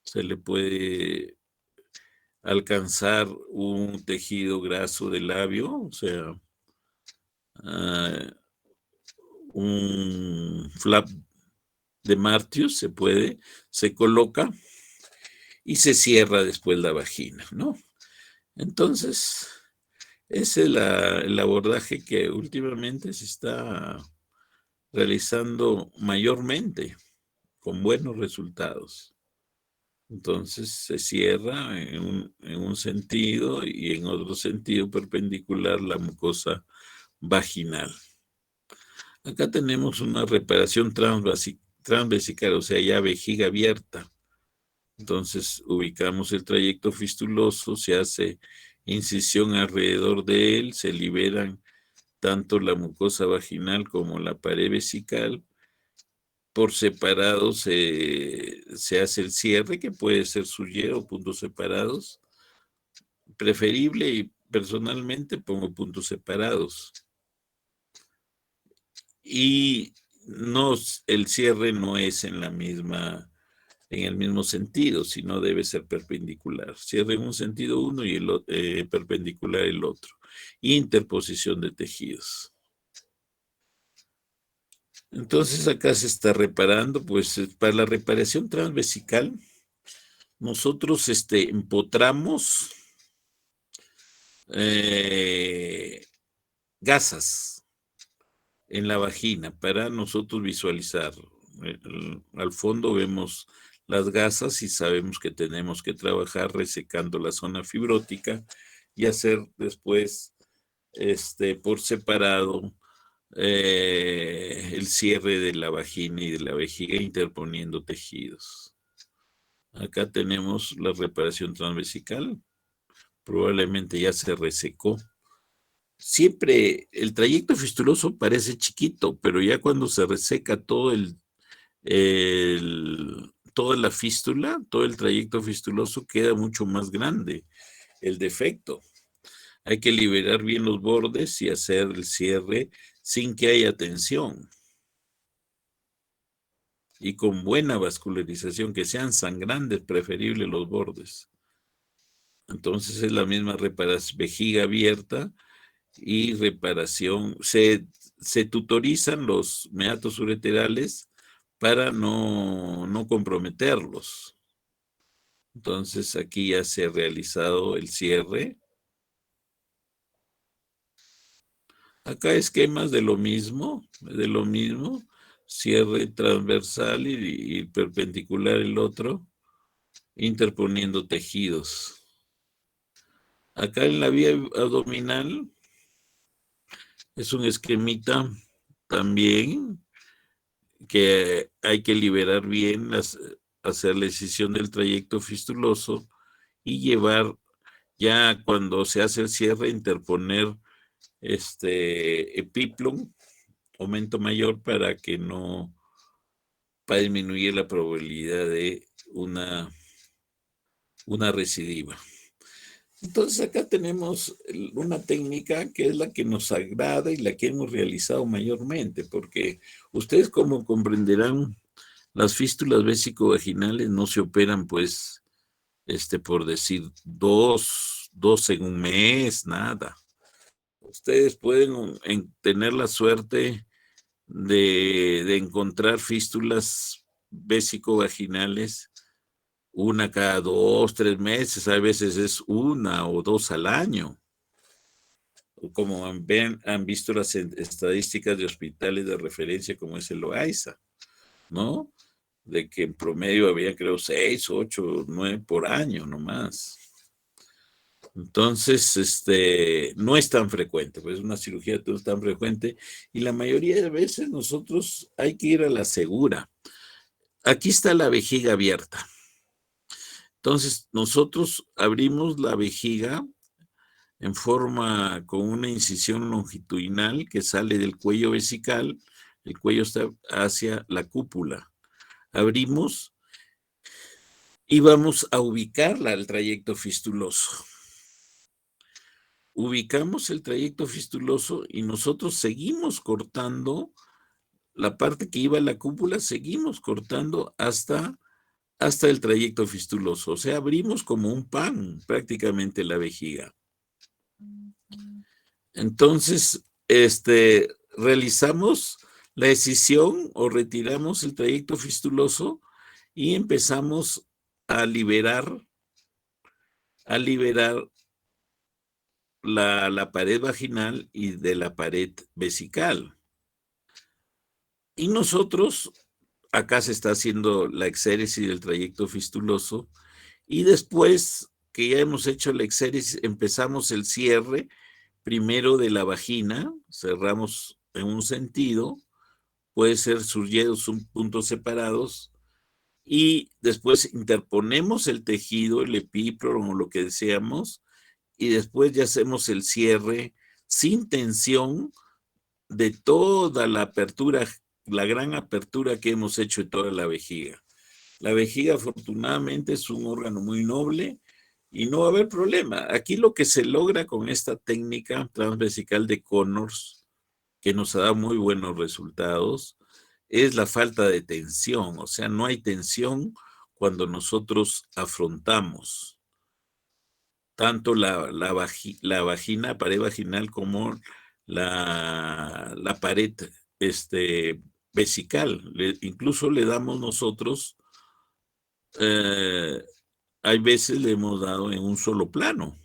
se le puede alcanzar un tejido graso del labio, o sea, un flap de Martius se coloca y se cierra después la vagina, ¿no? Entonces, ese es el abordaje que últimamente se está realizando mayormente, con buenos resultados. Entonces se cierra en un sentido y en otro sentido perpendicular la mucosa vaginal. Acá tenemos una reparación transvesical, o sea, ya vejiga abierta. Entonces ubicamos el trayecto fistuloso, se hace incisión alrededor de él, se liberan tanto la mucosa vaginal como la pared vesical. Por separado se hace el cierre, que puede ser sullero o puntos separados. Preferible, y personalmente pongo puntos separados. Y el cierre no es en el mismo sentido, sino debe ser perpendicular. Cierre en un sentido uno y perpendicular el otro. Interposición de tejidos. Entonces acá se está reparando, pues para la reparación transvesical, nosotros empotramos gasas en la vagina para nosotros visualizar. Al fondo vemos las gasas y sabemos que tenemos que trabajar resecando la zona fibrótica y hacer después por separado el cierre de la vagina y de la vejiga interponiendo tejidos. Acá tenemos la reparación transvesical. Probablemente ya se resecó. Siempre el trayecto fistuloso parece chiquito, pero ya cuando se reseca toda la fístula, todo el trayecto fistuloso, queda mucho más grande el defecto. Hay que liberar bien los bordes y hacer el cierre sin que haya tensión. Y con buena vascularización, que sean sangrantes, preferible los bordes. Entonces es la misma reparación, vejiga abierta y reparación. Se tutorizan los meatos ureterales para no comprometerlos. Entonces aquí ya se ha realizado el cierre. Acá esquemas de lo mismo, cierre transversal y perpendicular el otro, interponiendo tejidos. Acá en la vía abdominal es un esquemita también que hay que liberar bien, hacer la incisión del trayecto fistuloso y llevar, ya cuando se hace el cierre, interponer epiplum, aumento mayor, para disminuir la probabilidad de una recidiva. Entonces acá tenemos una técnica que es la que nos agrada y la que hemos realizado mayormente, porque ustedes, como comprenderán, las fístulas vésico-vaginales no se operan, pues, por decir, dos en un mes, nada. Ustedes pueden tener la suerte de encontrar fístulas vésico-vaginales una cada 2, 3 meses, a veces es 1 o 2 al año. Como han visto las estadísticas de hospitales de referencia como es el Loaiza, ¿no? De que en promedio había, creo, 6, 8, 9 por año nomás. Entonces, no es tan frecuente, pues una cirugía no es tan frecuente y la mayoría de veces nosotros hay que ir a la segura. Aquí está la vejiga abierta. Entonces, nosotros abrimos la vejiga en forma con una incisión longitudinal que sale del cuello vesical. El cuello está hacia la cúpula. Abrimos y vamos a ubicarla al trayecto fistuloso. Ubicamos el trayecto fistuloso y nosotros seguimos cortando la parte que iba a la cúpula, seguimos cortando hasta el trayecto fistuloso. O sea, abrimos como un pan prácticamente la vejiga. Entonces, realizamos la excisión o retiramos el trayecto fistuloso y empezamos a liberar la pared vaginal y de la pared vesical. Y nosotros, acá se está haciendo la exéresis del trayecto fistuloso y después que ya hemos hecho la exéresis, empezamos el cierre primero de la vagina, cerramos en un sentido, puede ser surgidos puntos separados, y después interponemos el tejido, el epíploro o lo que deseamos, y después ya hacemos el cierre sin tensión de toda la apertura, la gran apertura que hemos hecho de toda la vejiga. La vejiga, afortunadamente, es un órgano muy noble y no va a haber problema. Aquí lo que se logra con esta técnica transvesical de Connors, que nos ha dado muy buenos resultados, es la falta de tensión. O sea, no hay tensión cuando nosotros afrontamos tanto la vagina, pared vaginal, como la pared vesical. Incluso le damos nosotros, hay veces le hemos dado en un solo plano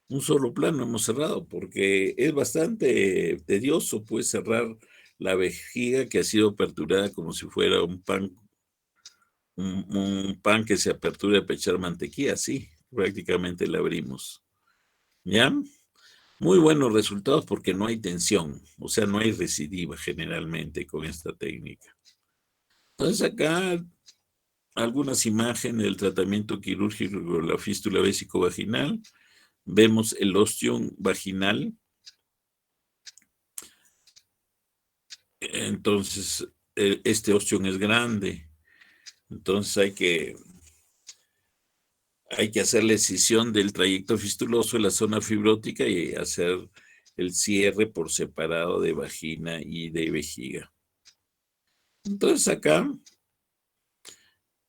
hemos cerrado, porque es bastante tedioso, pues, cerrar la vejiga que ha sido aperturada como si fuera un pan que se apertura para echar mantequilla, sí, prácticamente la abrimos. ¿Ya? Muy buenos resultados porque no hay tensión, o sea, no hay recidiva generalmente con esta técnica. Entonces acá algunas imágenes del tratamiento quirúrgico de la fístula vésico-vaginal. Vemos el ostium vaginal. Entonces, este ostium es grande. Entonces hay que hay que hacer la excisión del trayecto fistuloso en la zona fibrótica y hacer el cierre por separado de vagina y de vejiga. Entonces acá,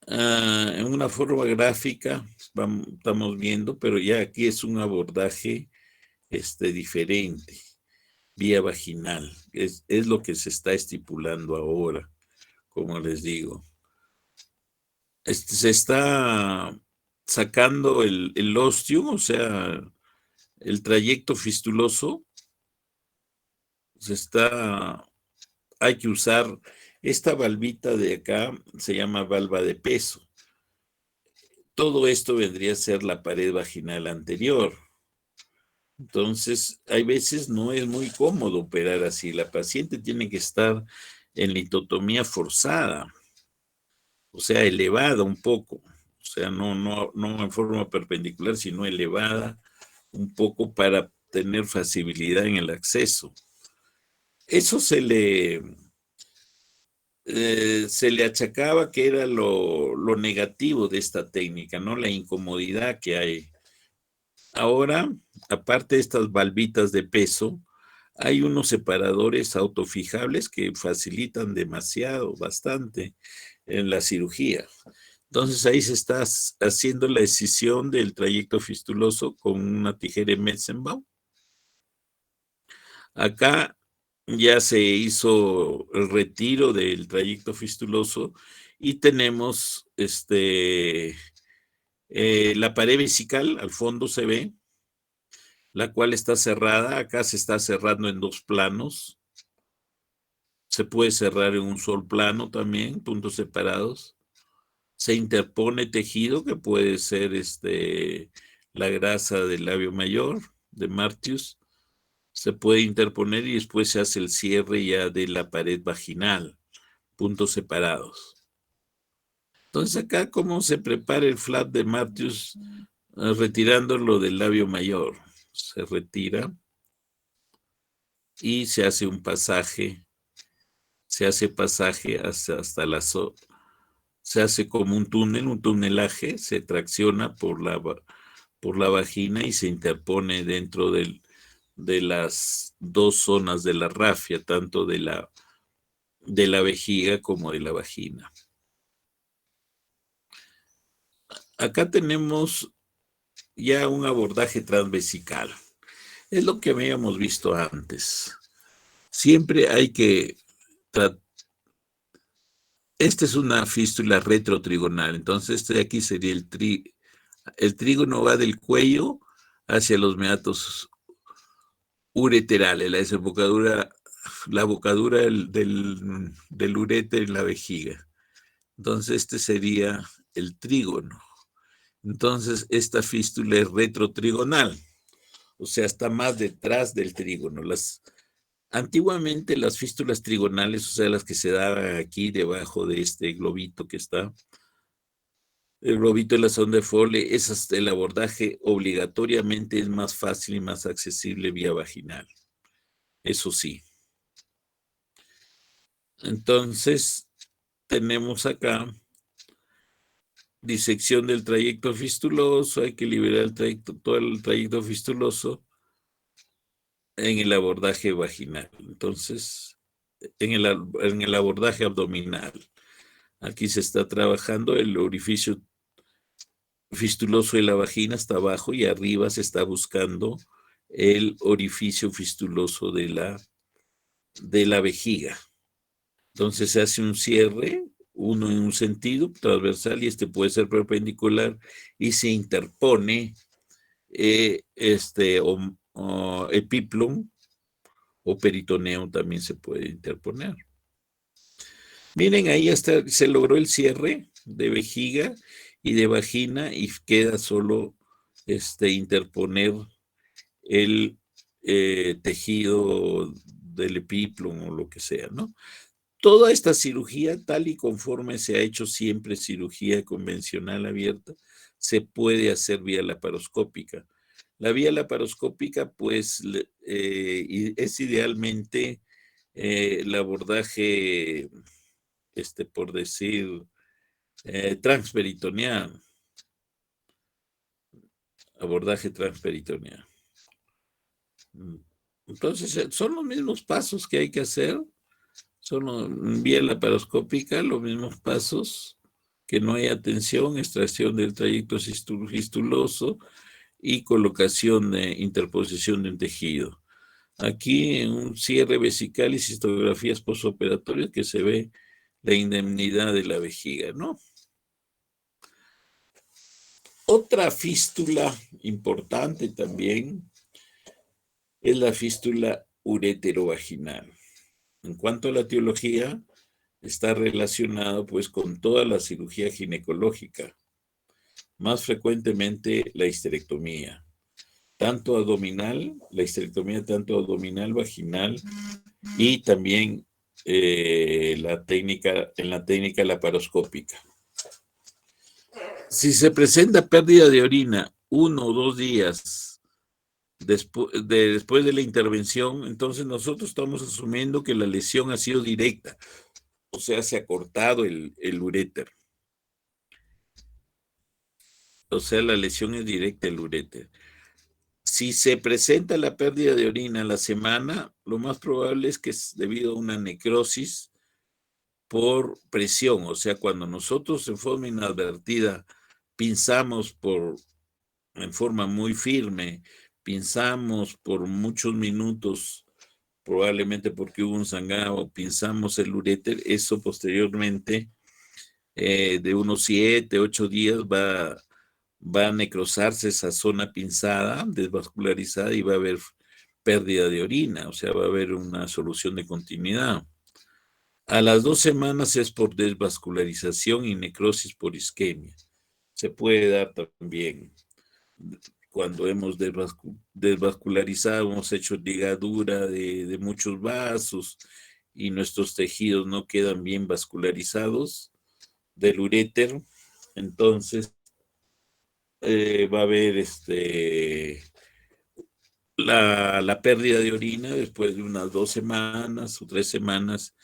en una forma gráfica, estamos viendo, pero ya aquí es un abordaje diferente, vía vaginal. Es lo que se está estipulando ahora, como les digo. Se está sacando el ostium, o sea, el trayecto fistuloso, hay que usar esta valvita de acá, se llama valva de peso. Todo esto vendría a ser la pared vaginal anterior. Entonces, hay veces no es muy cómodo operar así. La paciente tiene que estar en litotomía forzada, o sea, elevada un poco. O sea, no en forma perpendicular, sino elevada un poco para tener facilidad en el acceso. Eso se le achacaba que era lo negativo de esta técnica, ¿no? La incomodidad que hay. Ahora, aparte de estas valvitas de peso, hay unos separadores autofijables que facilitan demasiado, bastante, en la cirugía. Entonces ahí se está haciendo la excisión del trayecto fistuloso con una tijera Metzenbaum. Acá ya se hizo el retiro del trayecto fistuloso y tenemos la pared vesical, al fondo se ve, la cual está cerrada. Acá se está cerrando en dos planos. Se puede cerrar en un solo plano también, puntos separados. Se interpone tejido que puede ser la grasa del labio mayor, de Martius. Se puede interponer y después se hace el cierre ya de la pared vaginal, puntos separados. Entonces acá, ¿cómo se prepara el flap de Martius? Retirándolo del labio mayor. Se retira y se hace un pasaje. Se hace pasaje hasta se hace como un tunelaje, se tracciona por la vagina y se interpone dentro de las dos zonas de la rafia, tanto de la vejiga como de la vagina. Acá tenemos ya un abordaje transvesical. Es lo que habíamos visto antes. Siempre hay que esta es una fístula retrotrigonal, entonces de aquí sería el trígono va del cuello hacia los meatos ureterales, la bocadura del uréter en la vejiga. Entonces este sería el trígono. Entonces esta fístula es retrotrigonal, o sea, está más detrás del trígono. Antiguamente las fístulas trigonales, o sea, las que se daban aquí debajo de este globito que está, el globito de la sonda de Foley, el abordaje obligatoriamente es más fácil y más accesible vía vaginal. Eso sí. Entonces, tenemos acá disección del trayecto fistuloso, hay que liberar todo el trayecto fistuloso en el abordaje vaginal. Entonces, en el abordaje abdominal. Aquí se está trabajando el orificio fistuloso de la vagina hasta abajo y arriba se está buscando el orificio fistuloso de la vejiga. Entonces se hace un cierre, uno en un sentido transversal y puede ser perpendicular y se interpone epiplum o peritoneo también se puede interponer. Miren, ahí hasta se logró el cierre de vejiga y de vagina y queda solo interponer el tejido del epiplum o lo que sea, ¿no? Toda esta cirugía, tal y conforme se ha hecho siempre cirugía convencional abierta, se puede hacer vía laparoscópica. La vía laparoscópica, pues, es idealmente el abordaje, por decir, transperitoneal. abordaje transperitoneal. Entonces, son los mismos pasos que hay que hacer, son vía laparoscópica, los mismos pasos, que no haya tensión, extracción del trayecto fistuloso y colocación de interposición de un tejido. Aquí en un cierre vesical y cistografías postoperatorias que se ve la indemnidad de la vejiga, ¿no? Otra fístula importante también es la fístula ureterovaginal. En cuanto a la etiología, está relacionado pues con toda la cirugía ginecológica, más frecuentemente la histerectomía, tanto abdominal, la histerectomía tanto abdominal, vaginal y también en la técnica laparoscópica. Si se presenta pérdida de orina 1 o 2 días después de la intervención, entonces nosotros estamos asumiendo que la lesión ha sido directa, o sea, se ha cortado el uréter. O sea, la lesión es directa del uréter. Si se presenta la pérdida de orina a la semana, lo más probable es que es debido a una necrosis por presión. O sea, cuando nosotros en forma inadvertida pinzamos en forma muy firme, pinzamos por muchos minutos, probablemente porque hubo un sangrado, pinzamos el uréter, eso posteriormente, de unos 7, 8 días, va a necrosarse esa zona pinzada, desvascularizada, y va a haber pérdida de orina, o sea, va a haber una solución de continuidad. A las 2 semanas es por desvascularización y necrosis por isquemia. Se puede dar también cuando hemos desvascularizado, hemos hecho ligadura de muchos vasos y nuestros tejidos no quedan bien vascularizados del uréter, entonces va a haber la pérdida de orina después de unas 2 semanas o 3 semanas,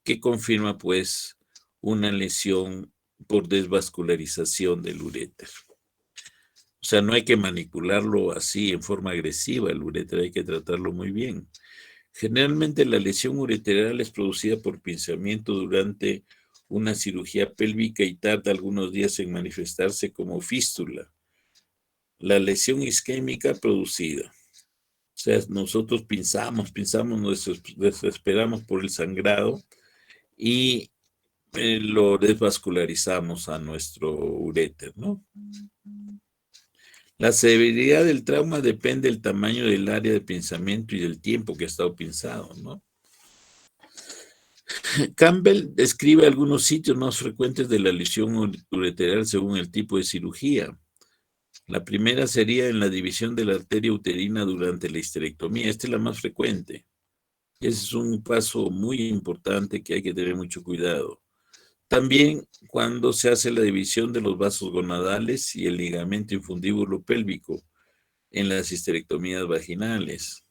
que confirma pues una lesión por desvascularización del uréter. O sea, no hay que manipularlo así en forma agresiva, el uréter hay que tratarlo muy bien. Generalmente la lesión ureteral es producida por pinzamiento durante una cirugía pélvica y tarda algunos días en manifestarse como fístula. La lesión isquémica producida. O sea, nosotros pinzamos, nos desesperamos por el sangrado y lo desvascularizamos a nuestro uréter, ¿no? La severidad del trauma depende del tamaño del área de pinzamiento y del tiempo que ha estado pinzado, ¿no? Campbell describe algunos sitios más frecuentes de la lesión ureteral según el tipo de cirugía. La primera sería en la división de la arteria uterina durante la histerectomía. Esta es la más frecuente. Ese es un paso muy importante que hay que tener mucho cuidado. También cuando se hace la división de los vasos gonadales y el ligamento infundíbulo pélvico en las histerectomías vaginales.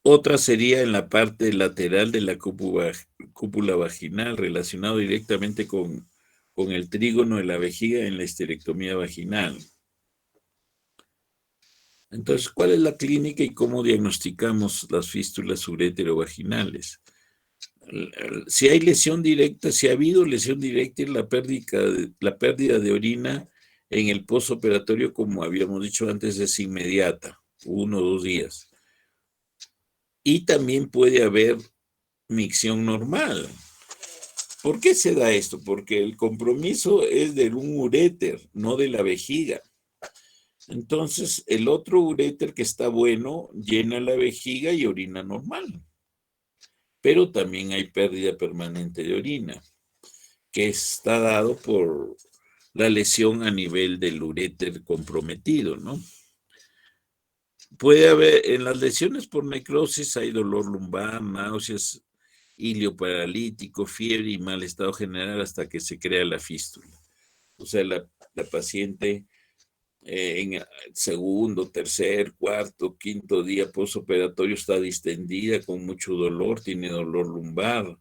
Otra sería en la parte lateral de la cúpula vaginal, relacionado directamente con el trígono de la vejiga en la histerectomía vaginal. Entonces, ¿cuál es la clínica y cómo diagnosticamos las fístulas ureterovaginales? Si hay lesión directa, si ha habido lesión directa y la pérdida de orina en el postoperatorio, como habíamos dicho antes, es inmediata, 1 o 2 días. Y también puede haber micción normal. ¿Por qué se da esto? Porque el compromiso es de un uréter, no de la vejiga. Entonces, el otro uréter que está bueno llena la vejiga y orina normal. Pero también hay pérdida permanente de orina, que está dado por la lesión a nivel del uréter comprometido, ¿no? Puede haber, en las lesiones por necrosis hay dolor lumbar, náuseas, hilio paralítico, fiebre y mal estado general hasta que se crea la fístula. O sea, la paciente en el segundo, tercer, cuarto, quinto día postoperatorio está distendida con mucho dolor, tiene dolor lumbar,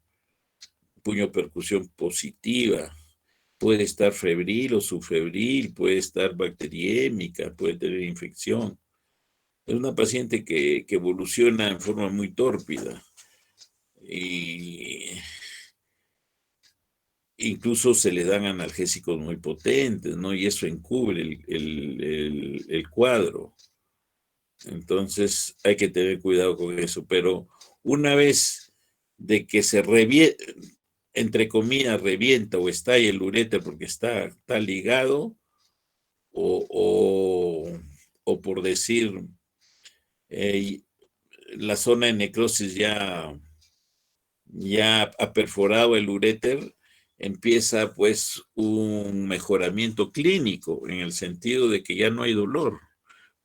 puño percusión positiva, puede estar febril o subfebril, puede estar bacteriémica, puede tener infección. Es una paciente que evoluciona en forma muy tórpida y incluso se le dan analgésicos muy potentes, ¿no? Y eso encubre el cuadro. Entonces hay que tener cuidado con eso. Pero una vez de que se revienta, entre comillas, revienta o estalla el uréter porque está ligado, o por decir, eh, la zona de necrosis ya ha perforado el uréter, empieza pues un mejoramiento clínico en el sentido de que ya no hay dolor,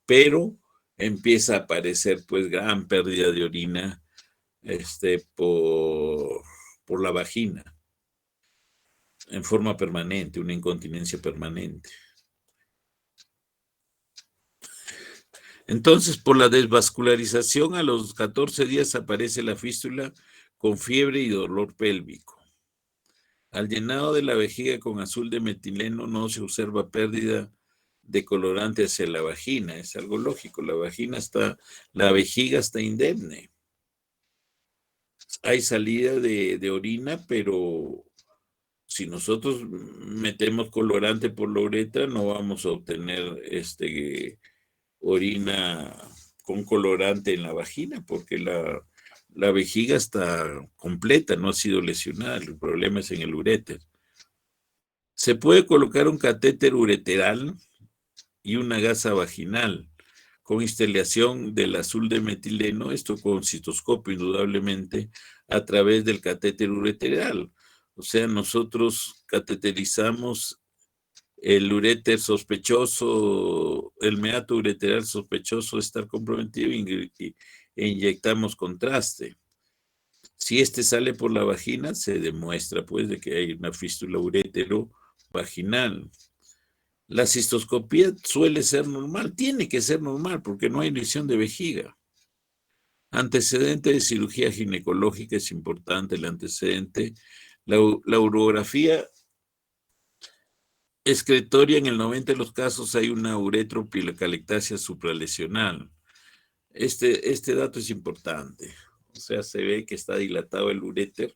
pero empieza a aparecer pues gran pérdida de orina por la vagina en forma permanente, una incontinencia permanente. Entonces, por la desvascularización, a los 14 días aparece la fístula con fiebre y dolor pélvico. Al llenado de la vejiga con azul de metileno no se observa pérdida de colorante hacia la vagina. Es algo lógico, la vejiga está indemne. Hay salida de orina, pero si nosotros metemos colorante por la uretra, no vamos a obtener orina con colorante en la vagina, porque la vejiga está completa, no ha sido lesionada. El problema es en el uréter. Se puede colocar un catéter ureteral y una gasa vaginal con instelación del azul de metileno, esto con citoscopio indudablemente, a través del catéter ureteral. O sea, nosotros cateterizamos el uréter sospechoso, el meato ureteral sospechoso de estar comprometido e inyectamos contraste. Si este sale por la vagina, se demuestra pues de que hay una fístula urétero vaginal. La cistoscopía suele ser normal, tiene que ser normal porque no hay lesión de vejiga. Antecedente de cirugía ginecológica es importante, el antecedente. La urografía excretoria, en el 90% de los casos hay una uretropilocalectasia supralesional. Este dato es importante. O sea, se ve que está dilatado el uréter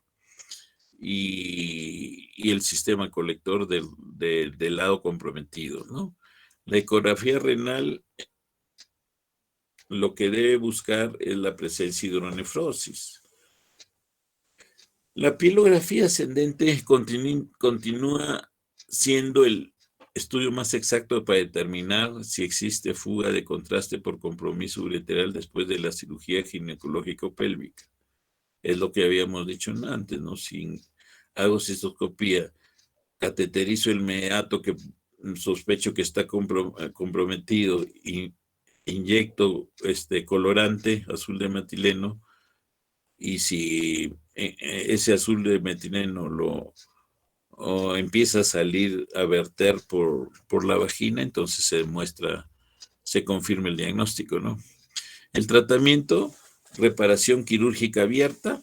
y el sistema colector del lado comprometido, ¿no? La ecografía renal lo que debe buscar es la presencia de hidronefrosis. La pielografía ascendente continúa siendo el estudio más exacto para determinar si existe fuga de contraste por compromiso ureteral después de la cirugía ginecológico-pélvica. Es lo que habíamos dicho antes, ¿no? Si hago cistoscopía, cateterizo el meato que sospecho que está comprometido y inyecto colorante azul de metileno, y si ese azul de metileno empieza a salir a verter por la vagina, entonces se confirma el diagnóstico, ¿no? El tratamiento, reparación quirúrgica abierta.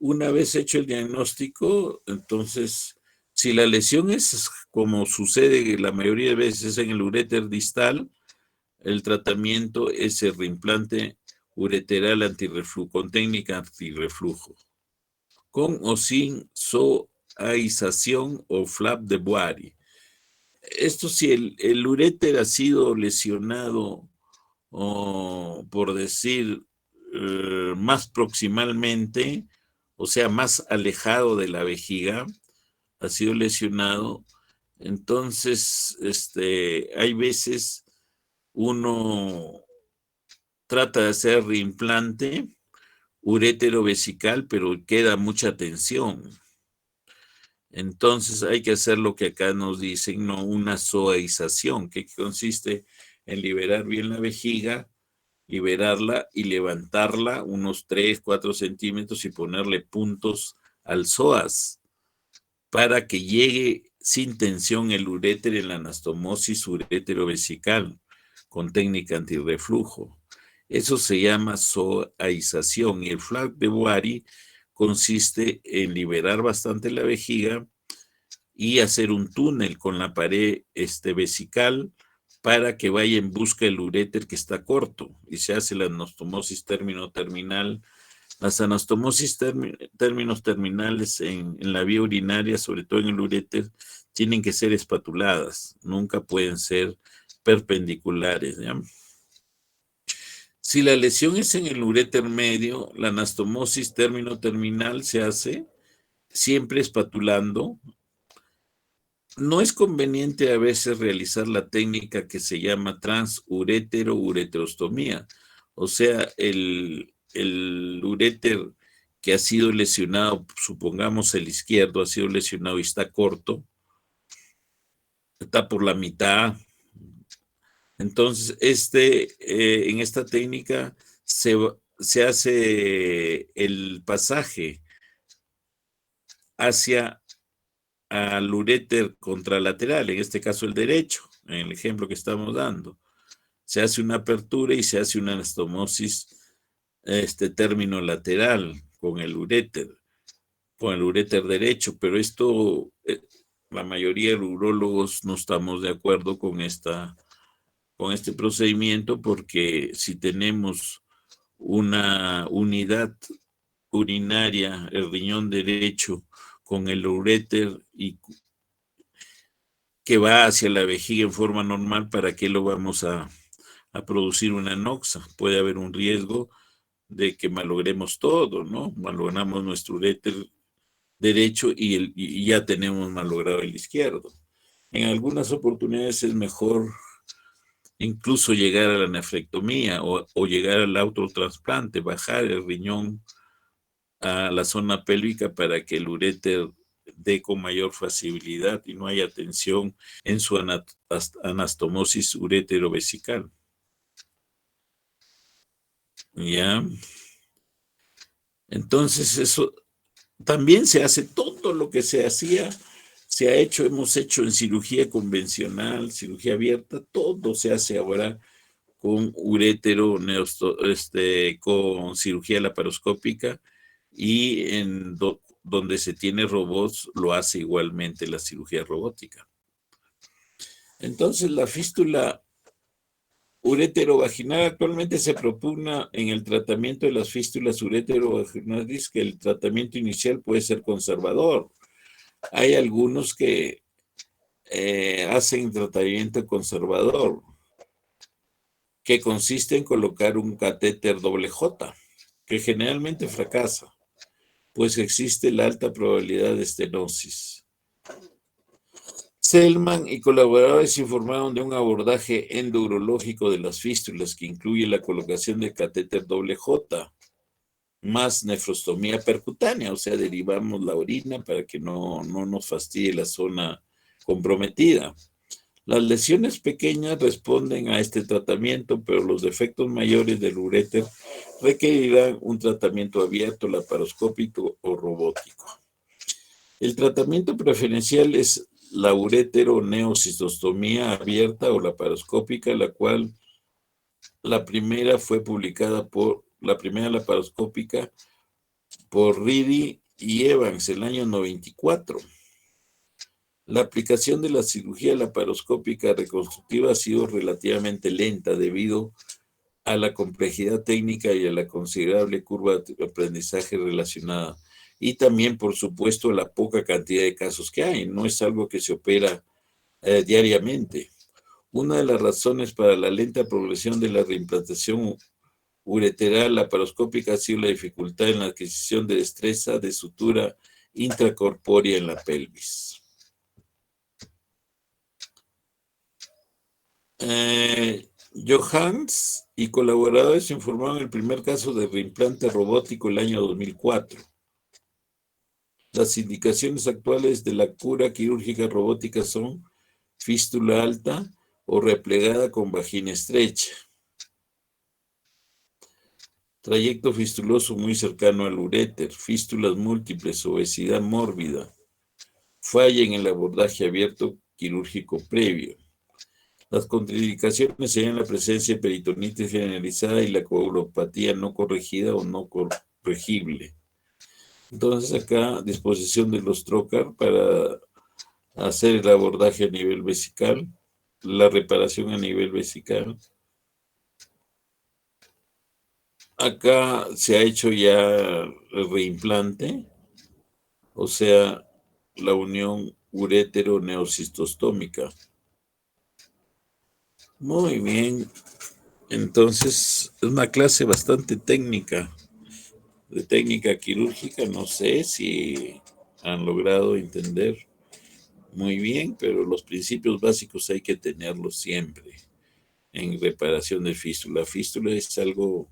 Una vez hecho el diagnóstico, entonces, si la lesión es como sucede la mayoría de veces en el uréter distal, el tratamiento es el reimplante ureteral antirreflujo, con técnica antirreflujo, con o sin soaización o flap de Boari. Esto si el uréter ha sido lesionado, o por decir, más proximalmente, o sea, más alejado de la vejiga, ha sido lesionado, entonces hay veces uno trata de hacer reimplante urétero vesical, pero queda mucha tensión. Entonces hay que hacer lo que acá nos dicen, ¿no? Una soaización, que consiste en liberar bien la vejiga, liberarla y levantarla unos 3, 4 centímetros y ponerle puntos al psoas para que llegue sin tensión el uréter en la anastomosis urétero-vesical con técnica antirreflujo. Eso se llama soaización, y el flap de Boari consiste en liberar bastante la vejiga, y hacer un túnel con la pared vesical para que vaya en busca del uréter que está corto, y se hace la anastomosis término-terminal. Las anastomosis términos terminales en la vía urinaria, sobre todo en el uréter, tienen que ser espatuladas, nunca pueden ser perpendiculares, ¿ya? Si la lesión es en el uréter medio, la anastomosis término-terminal se hace siempre espatulando. No es conveniente a veces realizar la técnica que se llama transurétero-ureterostomía, o sea, el uréter que ha sido lesionado, supongamos el izquierdo ha sido lesionado y está corto, está por la mitad. Entonces, en esta técnica se hace el pasaje hacia al uréter contralateral, en este caso el derecho, en el ejemplo que estamos dando. Se hace una apertura y se hace una anastomosis término lateral con el uréter derecho, pero esto, la mayoría de urólogos no estamos de acuerdo con este procedimiento, porque si tenemos una unidad urinaria, el riñón derecho, con el uréter y que va hacia la vejiga en forma normal, ¿para qué lo vamos a producir una noxa? Puede haber un riesgo de que malogremos todo, ¿no? Malogramos nuestro uréter derecho y ya tenemos malogrado el izquierdo. En algunas oportunidades es mejor incluso llegar a la nefrectomía o llegar al autotrasplante, bajar el riñón a la zona pélvica para que el uréter dé con mayor facilidad y no haya tensión en su anastomosis urétero-vesical. ¿Ya? Entonces eso también se hace, todo lo que se hacía, se ha hecho, hemos hecho en cirugía convencional, cirugía abierta, todo se hace ahora con urétero, con cirugía laparoscópica, y donde se tiene robots lo hace igualmente la cirugía robótica. Entonces la fístula urétero-vaginal actualmente se propugna en el tratamiento de las fístulas urétero-vaginales que el tratamiento inicial puede ser conservador. Hay algunos que hacen tratamiento conservador, que consiste en colocar un catéter doble J, que generalmente fracasa, pues existe la alta probabilidad de estenosis. Selman y colaboradores informaron de un abordaje endourológico de las fístulas que incluye la colocación de catéter doble J más nefrostomía percutánea, o sea, derivamos la orina para que no nos fastidie la zona comprometida. Las lesiones pequeñas responden a este tratamiento, pero los defectos mayores del uréter requerirán un tratamiento abierto, laparoscópico o robótico. El tratamiento preferencial es la urétero-neocistostomía abierta o laparoscópica, la cual la primera laparoscópica por Reedy y Evans el año 94. La aplicación de la cirugía laparoscópica reconstructiva ha sido relativamente lenta debido a la complejidad técnica y a la considerable curva de aprendizaje relacionada. Y también, por supuesto, la poca cantidad de casos que hay. No es algo que se opera diariamente. Una de las razones para la lenta progresión de la reimplantación ureteral laparoscópica ha sido la dificultad en la adquisición de destreza de sutura intracorpórea en la pelvis. Johans y colaboradores informaron el primer caso de reimplante robótico el año 2004. Las indicaciones actuales de la cura quirúrgica robótica son fístula alta o replegada con vagina estrecha, trayecto fistuloso muy cercano al uréter, fístulas múltiples, obesidad mórbida, falla en el abordaje abierto quirúrgico previo. Las contraindicaciones serían la presencia de peritonitis generalizada y la coagulopatía no corregida o no corregible. Entonces acá, disposición de los trocar para hacer el abordaje a nivel vesical, la reparación a nivel vesical. Acá se ha hecho ya el reimplante, o sea, la unión urétero-neocistostómica. Muy bien, entonces es una clase bastante técnica, de técnica quirúrgica. No sé si han logrado entender muy bien, pero los principios básicos hay que tenerlos siempre en reparación de fístula. Fístula es algo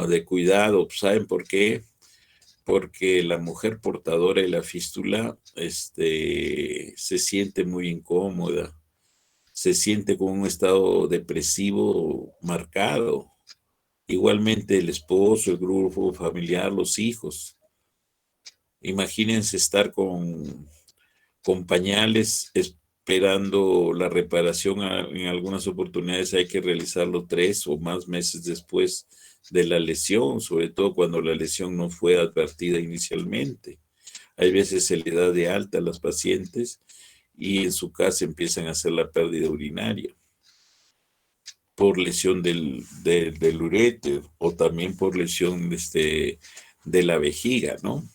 de cuidado. ¿Saben por qué? Porque la mujer portadora de la fístula se siente muy incómoda, se siente con un estado depresivo marcado. Igualmente el esposo, el grupo familiar, los hijos. Imagínense estar con pañales esperando la reparación. En algunas oportunidades hay que realizarlo 3 o más meses después de la lesión, sobre todo cuando la lesión no fue advertida inicialmente. Hay veces se le da de alta a las pacientes y en su casa empiezan a hacer la pérdida urinaria por lesión del uréter o también por lesión de la vejiga, ¿no?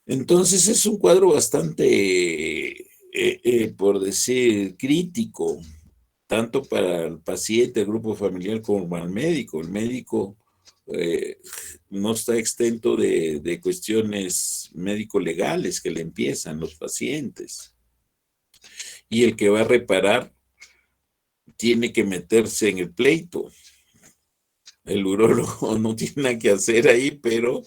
Entonces es un cuadro bastante, por decir, crítico, tanto para el paciente, el grupo familiar, como para el médico. El médico eh, no está exento de cuestiones médico-legales que le empiezan los pacientes. Y el que va a reparar tiene que meterse en el pleito. El urólogo no tiene nada que hacer ahí, pero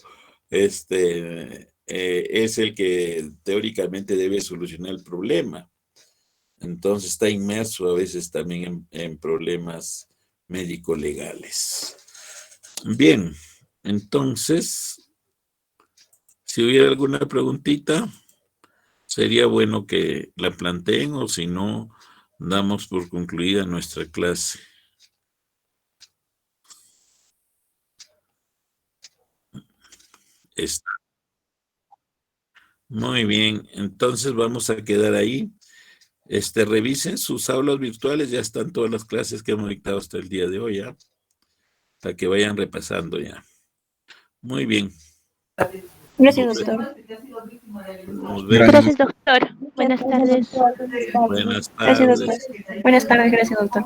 es el que teóricamente debe solucionar el problema. Entonces está inmerso a veces también en problemas médico-legales. Bien, entonces, si hubiera alguna preguntita, sería bueno que la planteen, o si no, damos por concluida nuestra clase. Está. Muy bien, entonces vamos a quedar ahí. Revisen sus aulas virtuales, ya están todas las clases que hemos dictado hasta el día de hoy, ¿ya? Para que vayan repasando ya. Muy bien. Gracias, Nos doctor. vemos. Gracias, doctor. Buenas tardes. Buenas Gracias, tardes. doctor. Buenas tardes, gracias, doctor.